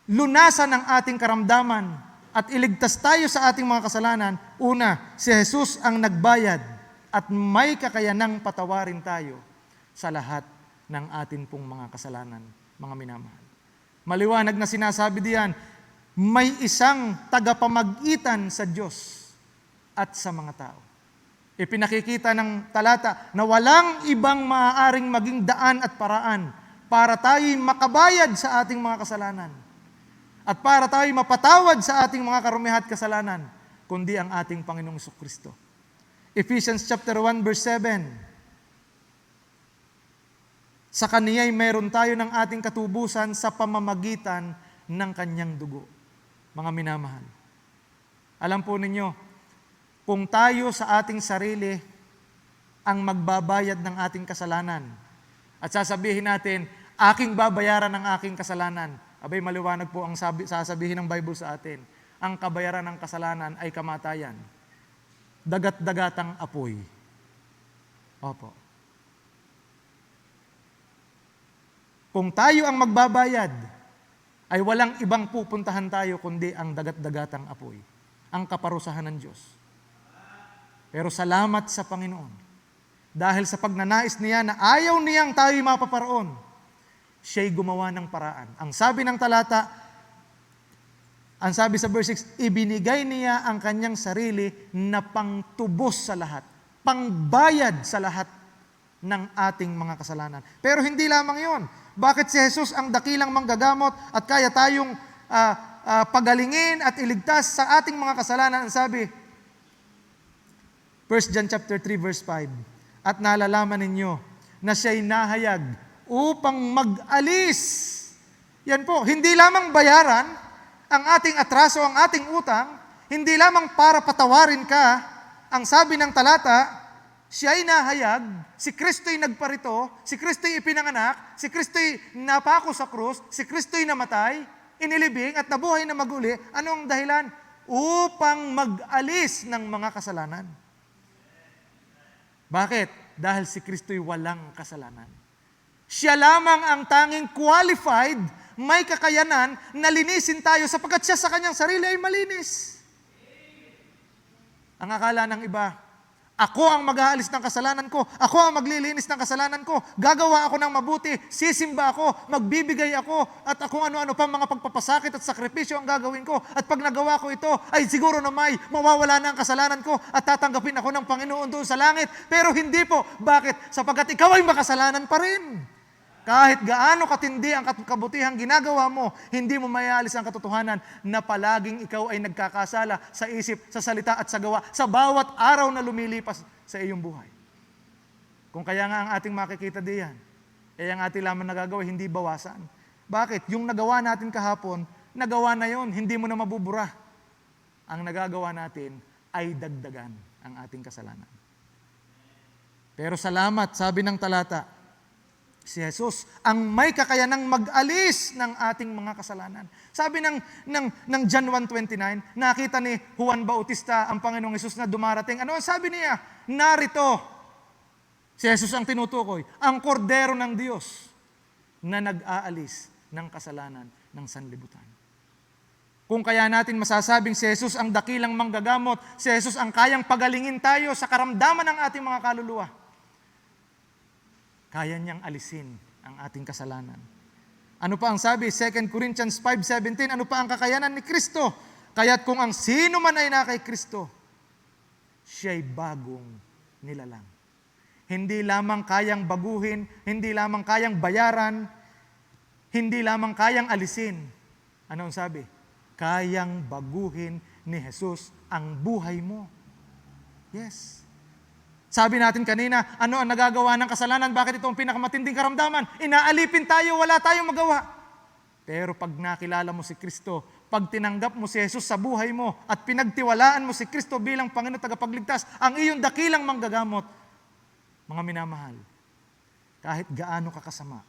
lunasan ang ating karamdaman at iligtas tayo sa ating mga kasalanan? Una, si Jesus ang nagbayad at may kakayanang patawarin tayo sa lahat ng atin pong mga kasalanan, mga minamahal. Maliwanag na sinasabi diyan, may isang tagapamagitan sa Diyos at sa mga tao. Ipinakikita ng talata na walang ibang maaaring maging daan at paraan para tayo'y makabayad sa ating mga kasalanan at para tayo'y mapatawad sa ating mga karumihan at kasalanan, kundi ang ating Panginoong Jesucristo. Ephesians chapter 1 verse 7. Sa Kaniya'y meron tayo ng ating katubusan sa pamamagitan ng Kanyang dugo. Mga minamahal, alam po ninyo, kung tayo sa ating sarili ang magbabayad ng ating kasalanan at sasabihin natin, aking babayaran ng aking kasalanan, abay maliwanag po ang sasabihin ng Bible sa atin, ang kabayaran ng kasalanan ay kamatayan, dagat-dagatang apoy. Opo. Kung tayo ang magbabayad, ay walang ibang pupuntahan tayo kundi ang dagat-dagatang apoy, ang kaparusahan ng Diyos. Pero salamat sa Panginoon, dahil sa pagnanais niya na ayaw niyang tayo'y mapaparoon, siya'y gumawa ng paraan. Ang sabi ng talata, ang sabi sa verse 6, ibinigay niya ang kanyang sarili na pangtubos sa lahat, pangbayad sa lahat ng ating mga kasalanan. Pero hindi lamang yon. Bakit si Jesus ang dakilang manggagamot at kaya tayong pagalingin at iligtas sa ating mga kasalanan? Ang sabi, 1 John chapter 3 verse 5, at nalalaman ninyo na siya'y nahayag upang mag-alis. Yan po, hindi lamang bayaran ang ating atraso, ang ating utang, hindi lamang para patawarin ka. Ang sabi ng talata, siya'y nahayag, si Kristo'y nagparito, si Kristo'y ipinanganak, si Kristo'y napako sa krus, si Kristo'y namatay, inilibing at nabuhay na maguli. Ano ang dahilan? Upang mag-alis ng mga kasalanan. Bakit? Dahil si Kristo'y walang kasalanan. Siya lamang ang tanging qualified, may kakayanan na linisin tayo sapagkat siya sa kanyang sarili ay malinis. Ang akala ng iba, ako ang mag-aalis ng kasalanan ko, ako ang maglilinis ng kasalanan ko, gagawa ako ng mabuti, sisimba ako, magbibigay ako, at kung ano-ano pa mga pagpapasakit at sakripisyo ang gagawin ko. At pag nagawa ko ito, ay siguro na mawawala na ang kasalanan ko at tatanggapin ako ng Panginoon doon sa langit. Pero hindi po. Bakit? Sapagkat ikaw ay makasalanan pa rin. Kahit gaano katindi ang kabutihang ginagawa mo, hindi mo mayalis ang katotohanan na palaging ikaw ay nagkakasala sa isip, sa salita at sa gawa, sa bawat araw na lumilipas sa iyong buhay. Kung kaya nga ang ating makikita diyan, ang ating lamang nagagawa, hindi bawasan. Bakit? Yung nagawa natin kahapon, nagawa na yon, hindi mo na mabubura. Ang nagagawa natin ay dagdagan ang ating kasalanan. Pero salamat, sabi ng talata, si Jesus ang may kakayanang mag-alis ng ating mga kasalanan. Sabi ng John 1:29, nakita ni Juan Bautista ang Panginoong Jesus na dumarating. Ano ang sabi niya? Narito, si Jesus ang tinutukoy, ang kordero ng Diyos na nag-aalis ng kasalanan ng sanlibutan. Kung kaya natin masasabing si Jesus ang dakilang manggagamot, si Jesus ang kayang pagalingin tayo sa karamdaman ng ating mga kaluluwa, kaya niyang alisin ang ating kasalanan. Ano pa ang sabi? 2 Corinthians 5:17, ano pa ang kakayanan ni Kristo? Kaya't kung ang sino man ay na kay Kristo, siya'y bagong nilalang. Hindi lamang kayang baguhin, hindi lamang kayang bayaran, hindi lamang kayang alisin. Ano ang sabi? Kayang baguhin ni Jesus ang buhay mo. Yes. Sabi natin kanina, ano ang nagagawa ng kasalanan? Bakit ito ang pinakamatinding karamdaman? Inaalipin tayo, wala tayong magawa. Pero pag nakilala mo si Kristo, pag tinanggap mo si Jesus sa buhay mo, at pinagtiwalaan mo si Kristo bilang Panginoon tagapagligtas, ang iyong dakilang manggagamot, mga minamahal, kahit gaano ka kasama,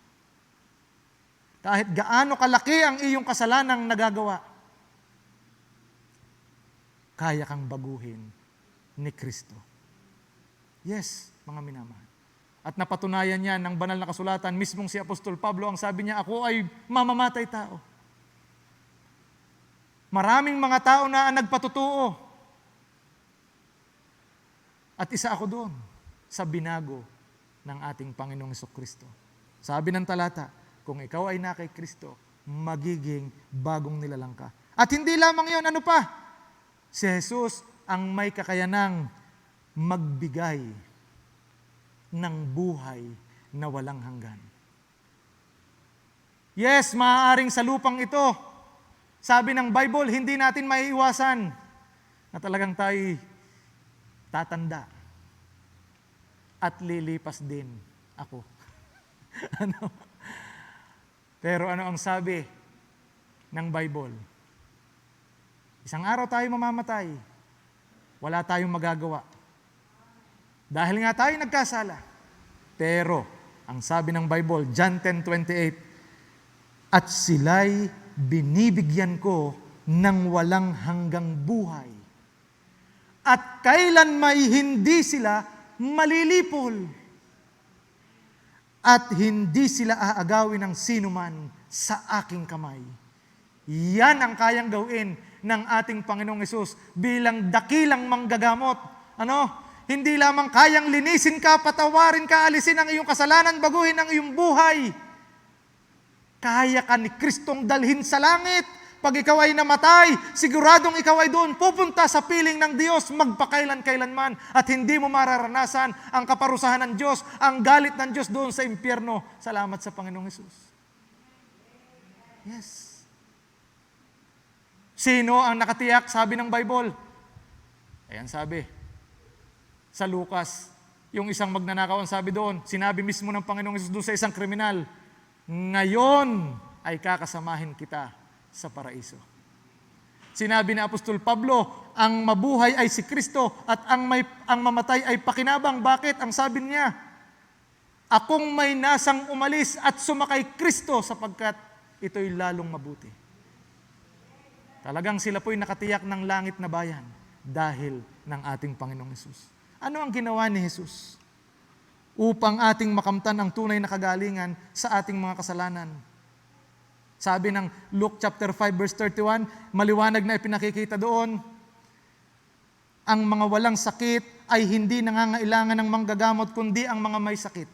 kahit gaano kalaki ang iyong kasalanang nagagawa, kaya kang baguhin ni Kristo. Yes, mga minamahal. At napatunayan niya ng banal na kasulatan, mismong si Apostol Pablo, ang sabi niya, ako ay mamamatay tao. Maraming mga tao na nagpatutuo. At isa ako doon sa binago ng ating Panginoong Jesucristo. Sabi ng talata, kung ikaw ay na kay Kristo, magiging bagong nilalang ka. At hindi lamang yon, ano pa? Si Jesus ang may kakayanang magbigay ng buhay na walang hanggan. Yes, maaaring sa lupang ito, sabi ng Bible, hindi natin maiiwasan na talagang tayo tatanda at lilipas din ako. Ano? Pero ano ang sabi ng Bible? Isang araw tayo mamamatay, wala tayong magagawa. Dahil nga tayo nagkasala. Pero, ang sabi ng Bible, John 10:28, at sila'y binibigyan ko ng walang hanggang buhay. At kailan may hindi sila malilipol. At hindi sila aagawin ng sinuman sa aking kamay. Yan ang kayang gawin ng ating Panginoong Hesus bilang dakilang manggagamot. Ano? Hindi lamang kayang linisin ka, patawarin ka, alisin ang iyong kasalanan, baguhin ang iyong buhay. Kaya ka ni Kristong dalhin sa langit. Pag ikaw ay namatay, siguradong ikaw ay doon pupunta sa piling ng Diyos magpakailan-kailanman at hindi mo mararanasan ang kaparusahan ng Diyos, ang galit ng Diyos doon sa impyerno. Salamat sa Panginoong Hesus. Yes. Sino ang nakatiyak? Sabi ng Bible. Ayan sabi. Sa Lucas Yung isang magnanakaw, ang sabi doon, sinabi mismo ng Panginoong Hesus doon sa isang kriminal, ngayon ay kakasamahin kita sa paraiso. Sinabi ni Apostol Pablo, ang mabuhay ay si Kristo at ang mamatay ay pakinabang. Bakit? Ang sabi niya, akong may nasang umalis at sumakay Kristo sapagkat ito'y lalong mabuti. Talagang sila po'y nakatiyak ng langit na bayan dahil ng ating Panginoong Hesus. Ano ang ginawa ni Hesus upang ating makamtan ang tunay na kagalingan sa ating mga kasalanan? Sabi ng Luke chapter 5 verse 31, maliwanag na ipinakikita doon, ang mga walang sakit ay hindi nangangailangan ng manggagamot kundi ang mga may sakit.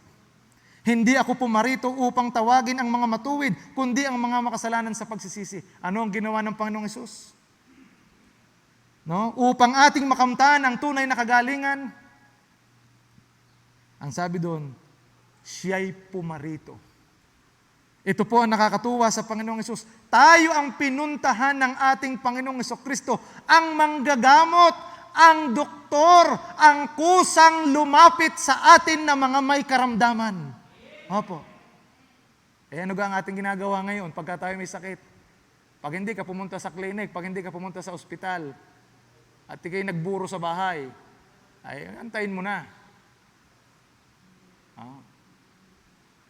Hindi ako pumarito upang tawagin ang mga matuwid, kundi ang mga makasalanan sa pagsisisi. Ano ang ginawa ng Panginoong Hesus? No? Upang ating makamtan ang tunay na kagalingan, ang sabi doon, siya'y pumarito. Ito po ang nakakatuwa sa Panginoong Hesus. Tayo ang pinuntahan ng ating Panginoong Hesukristo, ang manggagamot, ang doktor, ang kusang lumapit sa atin na mga may karamdaman. Opo. Ano ga ang ating ginagawa ngayon pagka tayo may sakit? Pag hindi ka pumunta sa clinic, pag hindi ka pumunta sa ospital, at ikay nagburo sa bahay, ay antayin mo na.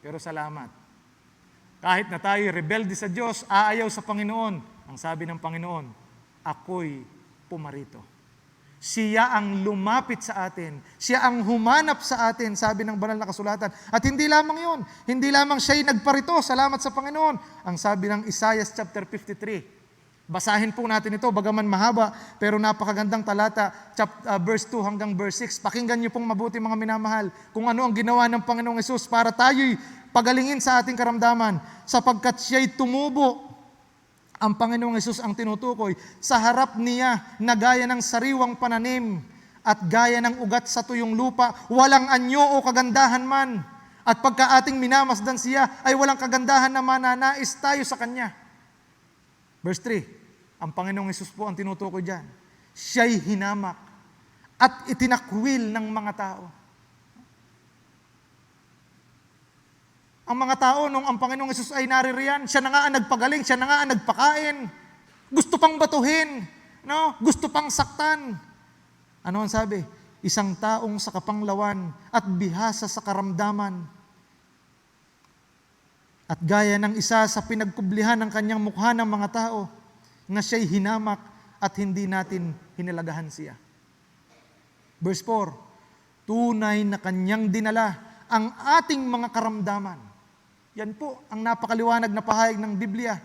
Pero salamat. Kahit na tayo rebelde sa Diyos, aayaw sa Panginoon, ang sabi ng Panginoon, ako'y pumarito. Siya ang lumapit sa atin. Siya ang humanap sa atin, sabi ng banal na kasulatan. At hindi lamang yun. Hindi lamang siya'y nagparito, salamat sa Panginoon. Ang sabi ng Isaiah chapter 53. Basahin po natin ito, bagaman mahaba, pero napakagandang talata, verse 2 hanggang verse 6. Pakinggan niyo pong mabuti mga minamahal, kung ano ang ginawa ng Panginoong Hesus para tayo'y pagalingin sa ating karamdaman, sapagkat siya'y tumubo. Ang Panginoong Hesus ang tinutukoy, sa harap niya na gaya ng sariwang pananim at gaya ng ugat sa tuyong lupa, walang anyo o kagandahan man. At pagka ating minamasdan siya, ay walang kagandahan na mananais tayo sa Kanya. Verse 3, ang Panginoong Hesus po ang tinutukoy dyan. Siya'y hinamak at itinakwil ng mga tao. Ang mga tao, nung ang Panginoong Hesus ay naririyan, siya na nga ang nagpagaling, siya na nga ang nagpakain. Gusto pang batuhin, no? Gusto pang saktan. Ano ang sabi? Isang taong sa kapanglawan at bihasa sa karamdaman. At gaya ng isa sa pinagkublihan ng kanyang mukha ng mga tao, na siya'y hinamak at hindi natin hinalagahan siya. Verse 4, tunay na kanyang dinala ang ating mga karamdaman. Yan po ang napakaliwanag na pahayag ng Biblia.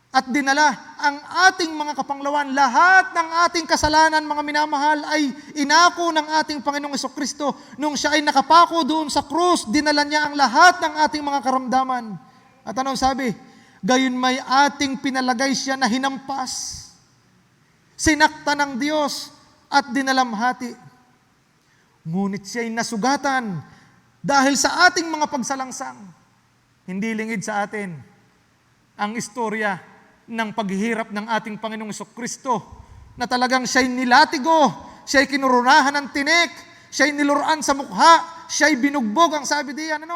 At dinala ang ating mga kapanglawan, lahat ng ating kasalanan, mga minamahal, ay inako ng ating Panginoong Hesukristo. Nung siya ay nakapako doon sa krus, dinala niya ang lahat ng ating mga karamdaman. At anong sabi? Gayon may ating pinalagay siya na hinampas. Sinakta ng Diyos at dinalamhati. Ngunit siya'y nasugatan dahil sa ating mga pagsalangsang. Hindi lingid sa atin ang istorya ng paghihirap ng ating Panginoong Hesukristo, na talagang siya'y nilatigo, siya'y kinurunahan ng tinik, siya'y niluruan sa mukha, siya'y binugbog, ang sabi diyan,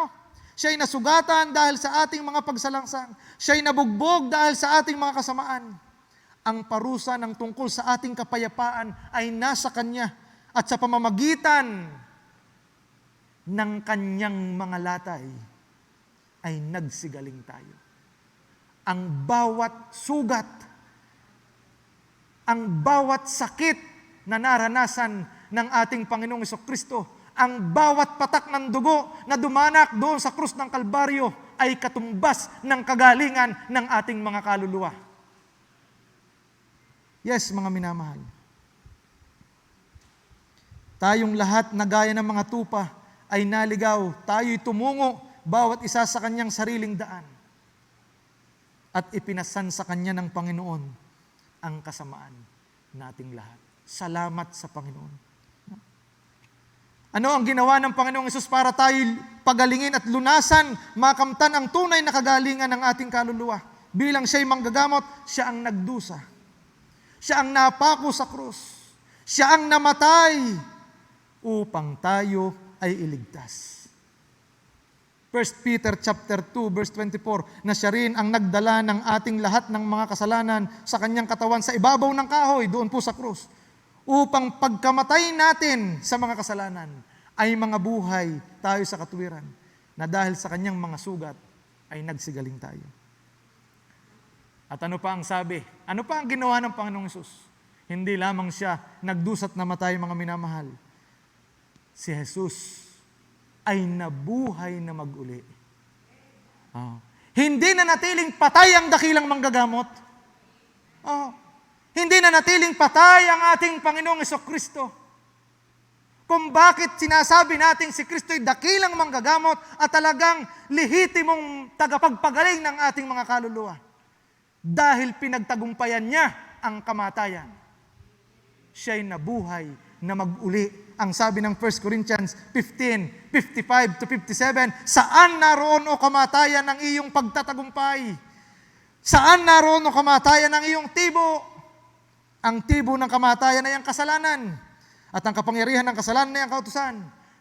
siya'y nasugatan dahil sa ating mga pagsalangsang, siya'y nabugbog dahil sa ating mga kasamaan. Ang parusa ng tungkol sa ating kapayapaan ay nasa Kanya, at sa pamamagitan ng Kanyang mga latay ay nagsigaling tayo. Ang bawat sugat, ang bawat sakit na naranasan ng ating Panginoong Hesukristo, ang bawat patak ng dugo na dumanak doon sa krus ng Kalbaryo ay katumbas ng kagalingan ng ating mga kaluluwa. Yes, mga minamahal. Tayong lahat na gaya ng mga tupa ay naligaw, tayo'y tumungo bawat isa sa kanyang sariling daan. At ipinasan sa Kanya ng Panginoon ang kasamaan nating lahat. Salamat sa Panginoon. Ano ang ginawa ng Panginoong Hesus para tayo pagalingin at lunasan, makamtan ang tunay na kagalingan ng ating kaluluwa? Bilang siya'y manggagamot, siya ang nagdusa. Siya ang napako sa krus. Siya ang namatay upang tayo ay iligtas. 1 Peter chapter 2 verse 24, na siya rin ang nagdala ng ating lahat ng mga kasalanan sa kanyang katawan sa ibabaw ng kahoy, doon po sa krus, upang pagkamatay natin sa mga kasalanan, ay mga buhay tayo sa katuwiran, na dahil sa kanyang mga sugat, ay nagsigaling tayo. At ano pa ang sabi? Ano pa ang ginawa ng Panginoong Hesus? Hindi lamang siya nagdusat na matay, mga minamahal. Si Jesus ay nabuhay na mag-uli. Hindi na natiling patay ang dakilang manggagamot. Hindi na natiling patay ang ating Panginoong Hesukristo. Kung bakit sinasabi natin si Kristo'y dakilang manggagamot at talagang lehitimong tagapagpagaling ng ating mga kaluluwa. Dahil pinagtagumpayan niya ang kamatayan. Siya'y nabuhay na mag-uli. Ang sabi ng 1 Corinthians 15:55-57, saan naroon o kamatayan ang iyong pagtatagumpay? Saan naroon o kamatayan ang iyong tibo? Ang tibo ng kamatayan ay ang kasalanan. At ang kapangyarihan ng kasalanan ay ang kautusan.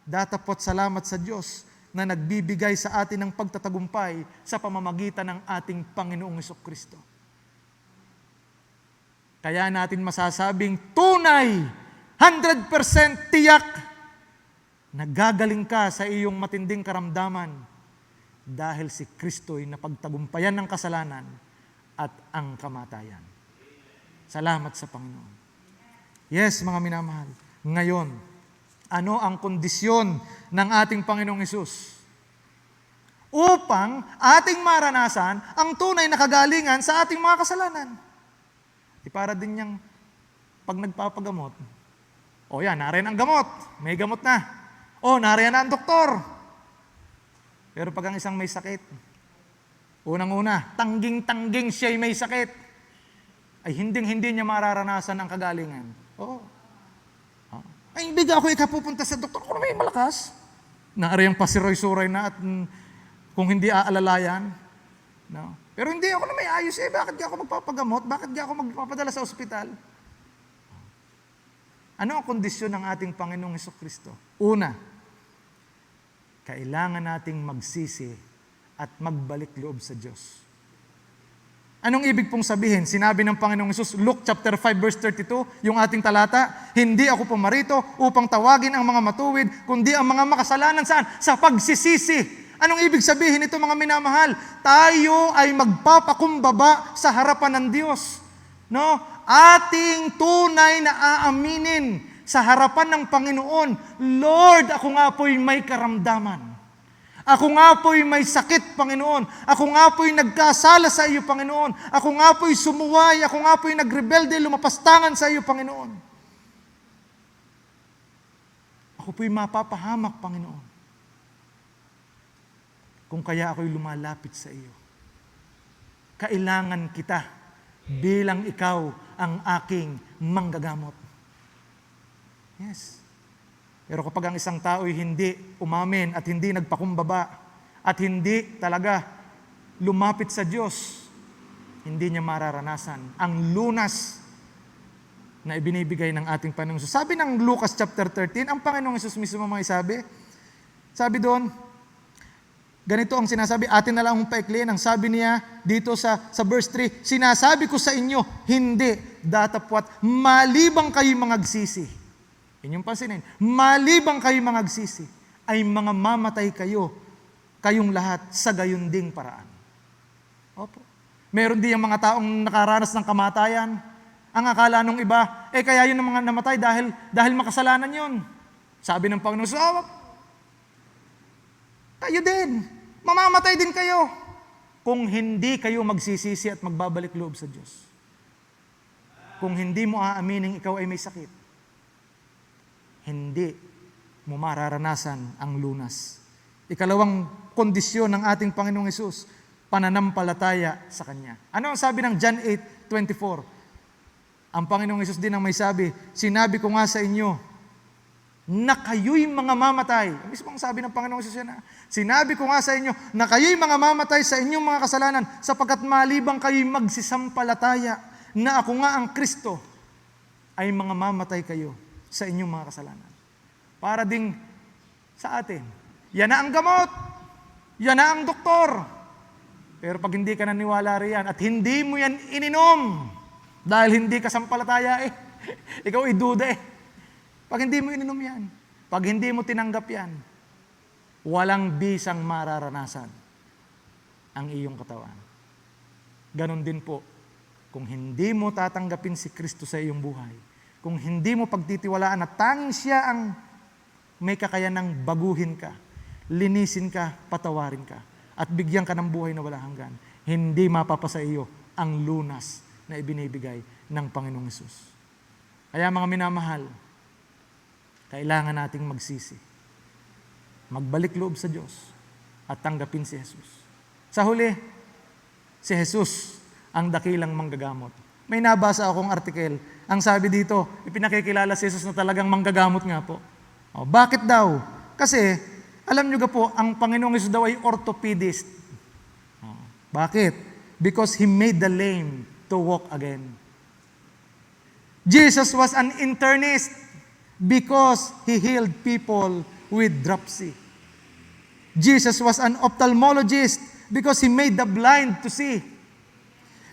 Datapot salamat sa Diyos na nagbibigay sa atin ng pagtatagumpay sa pamamagitan ng ating Panginoong Hesukristo. Kaya natin masasabing tunay, 100% tiyak na gagaling ka sa iyong matinding karamdaman dahil si Kristo'y napagtagumpayan ng kasalanan at ang kamatayan. Salamat sa Panginoon. Yes, mga minamahal. Ngayon, ano ang kondisyon ng ating Panginoong Hesus? Upang ating maranasan ang tunay na kagalingan sa ating mga kasalanan. Para din niyang pag nagpapagamot, yan, nariyan ang gamot. May gamot na. Nariyan na ang doktor. Pero pag ang isang may sakit, unang-una, tangging-tangging siya'y may sakit, ay hinding-hindi niya mararanasan ang kagalingan. Ay, hindi ako ikapupunta sa doktor kung may malakas. Naariyang pasiroy-suray na at kung hindi aalalayan. No? Pero hindi ako na may ayos bakit di ako magpapagamot? Bakit di ako magpapadala sa ospital? Ano ang kondisyon ng ating Panginoong Hesukristo? Una, kailangan nating magsisi at magbalik loob sa Diyos. Anong ibig pong sabihin? Sinabi ng Panginoong Hesus, Luke chapter 5 verse 32, yung ating talata, hindi ako pumarito upang tawagin ang mga matuwid, kundi ang mga makasalanan saan? Sa pagsisisi. Anong ibig sabihin nito, mga minamahal? Tayo ay magpapakumbaba sa harapan ng Diyos. No? Ating tunay na aaminin sa harapan ng Panginoon, Lord, ako nga po'y may karamdaman. Ako nga po'y may sakit, Panginoon. Ako nga po'y nagkasala sa iyo, Panginoon. Ako nga po'y sumuway. Ako nga po'y nagrebelde, lumapastangan sa iyo, Panginoon. Ako po'y mapapahamak, Panginoon. Kung kaya ako'y lumalapit sa iyo. Kailangan kita bilang ikaw ang aking manggagamot. Yes. Pero kapag ang isang tao'y hindi umamin at hindi nagpakumbaba at hindi talaga lumapit sa Diyos, hindi niya mararanasan ang lunas na ibinibigay ng ating Panginoong Hesus. Sabi ng Lucas chapter 13, ang Panginoong Hesus mismo mga sabi doon, ganito ang sinasabi, atin na lang ang paikliin. Ang sabi niya dito sa verse 3, sinasabi ko sa inyo, hindi, datapwat, malibang kayo mangagsisi. Inyong pansinin, malibang kayo mangagsisi, ay mga mamatay kayong lahat sa gayon ding paraan. Opo. Meron din yung mga taong nakaranas ng kamatayan. Ang akala nung iba, kaya yun ang mga namatay dahil makasalanan yun. Sabi ng Panginoon, kayo din. Mamamatay din kayo kung hindi kayo magsisisi at magbabalik loob sa Diyos. Kung hindi mo aaminin ikaw ay may sakit, hindi mo mararanasan ang lunas. Ikalawang kondisyon ng ating Panginoong Hesus, pananampalataya sa Kanya. Ano ang sabi ng John 8:24? Ang Panginoong Hesus din ang may sabi, sinabi ko nga sa inyo, na kayo'y mga mamatay. Ang mismong sabi ng Panginoong Hesus yan. Sinabi ko nga sa inyo, na kayo'y mga mamatay sa inyong mga kasalanan, sapagkat malibang kayo'y magsisampalataya, na ako nga ang Kristo, ay mga mamatay kayo sa inyong mga kasalanan. Para ding sa atin. Yan na ang gamot. Yan na ang doktor. Pero pag hindi ka naniwala riyan at hindi mo yan ininom, dahil hindi ka sampalataya ikaw duda Pag hindi mo ininom yan, pag hindi mo tinanggap yan, walang bisang mararanasan ang iyong katawan. Ganon din po, kung hindi mo tatanggapin si Kristo sa iyong buhay, kung hindi mo pagtitiwalaan na tanging siya ang may kakayanang baguhin ka, linisin ka, patawarin ka, at bigyan ka ng buhay na walang hanggan, hindi mapapasa iyo ang lunas na ibinibigay ng Panginoong Hesus. Kaya mga minamahal, kailangan nating magsisi. Magbalik loob sa Diyos at tanggapin si Jesus. Sa huli, si Jesus ang dakilang manggagamot. May nabasa akong artikel. Ang sabi dito, ipinakikilala si Jesus na talagang manggagamot nga po. Bakit daw? Kasi, alam nyo ga po, ang Panginoong Hesus daw ay orthopedist. Bakit? Because He made the lame to walk again. Jesus was an internist because He healed people with dropsy. Jesus was an ophthalmologist because He made the blind to see.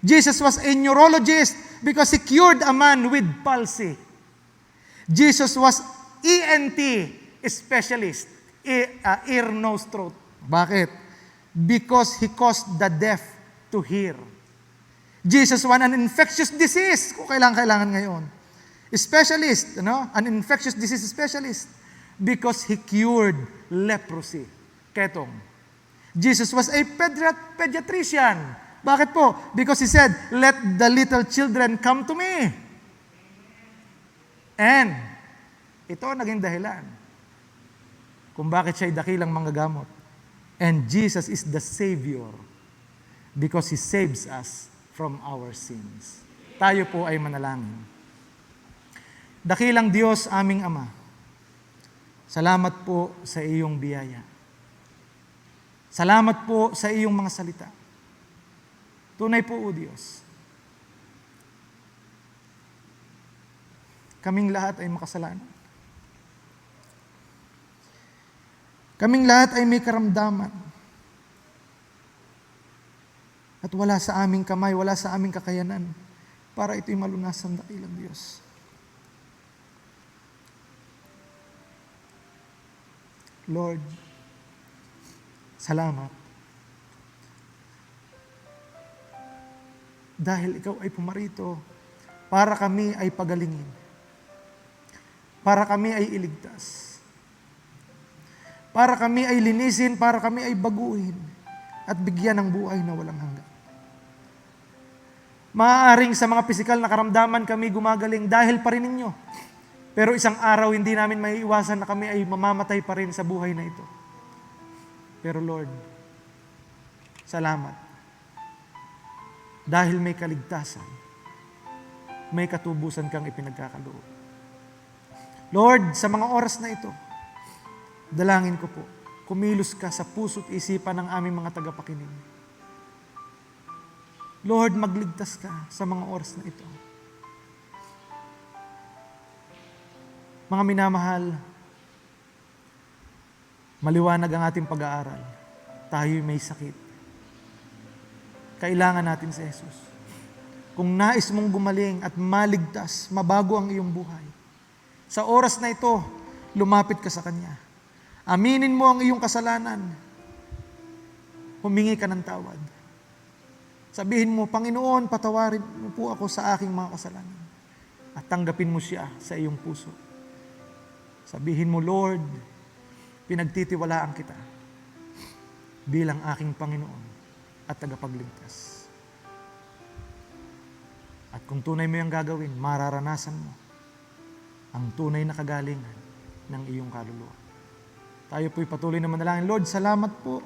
Jesus was a neurologist because He cured a man with palsy. Jesus was ENT specialist, ear, nose, throat. Bakit? Because He caused the deaf to hear. Jesus was an infectious disease, kung kailangan ngayon. Specialist, an infectious disease specialist, because He cured leprosy. Ketong. Jesus was a pediatrician. Bakit po? Because He said, let the little children come to me. And, ito naging dahilan kung bakit siya ay dakilang manggagamot. And Jesus is the Savior because He saves us from our sins. Tayo po ay manalangin. Dakilang Diyos, aming Ama, salamat po sa iyong biyaya. Salamat po sa iyong mga salita. Tunay po, O Diyos, kaming lahat ay makasalanan. Kaming lahat ay may karamdaman. At wala sa aming kamay, wala sa aming kakayanan para ito'y malunasan, dakilang Diyos. Lord, salamat. Dahil Ikaw ay pumarito para kami ay pagalingin. Para kami ay iligtas. Para kami ay linisin, para kami ay baguhin at bigyan ng buhay na walang hanggan. Maaaring sa mga pisikal na karamdaman kami gumagaling dahil pa rin ninyo. Pero isang araw hindi namin maiiwasan na kami ay mamamatay pa rin sa buhay na ito. Pero Lord, salamat. Dahil may kaligtasan, may katubusan kang ipinagkakaloob. Lord, sa mga oras na ito, dalangin ko po, kumilos ka sa puso't isipan ng aming mga tagapakinig. Lord, magligtas ka sa mga oras na ito. Mga minamahal, maliwanag ang ating pag-aaral. Tayo'y may sakit. Kailangan natin si Jesus. Kung nais mong gumaling at maligtas, mabago ang iyong buhay, sa oras na ito, lumapit ka sa Kanya. Aminin mo ang iyong kasalanan. Humingi ka ng tawad. Sabihin mo, Panginoon, patawarin mo po ako sa aking mga kasalanan. At tanggapin mo siya sa iyong puso. Sabihin mo, Lord, pinagtitiwalaan kita bilang aking Panginoon at tagapagligtas. At kung tunay mo yung gagawin, mararanasan mo ang tunay na kagalingan ng iyong kaluluwa. Tayo po'y patuloy na manalangin. Lord, salamat po.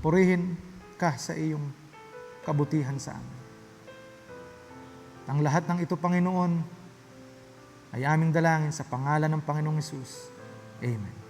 Purihin ka sa iyong kabutihan sa amin. Ang lahat ng ito, Panginoon, ay aming dalangin sa pangalan ng Panginoong Hesus. Amen.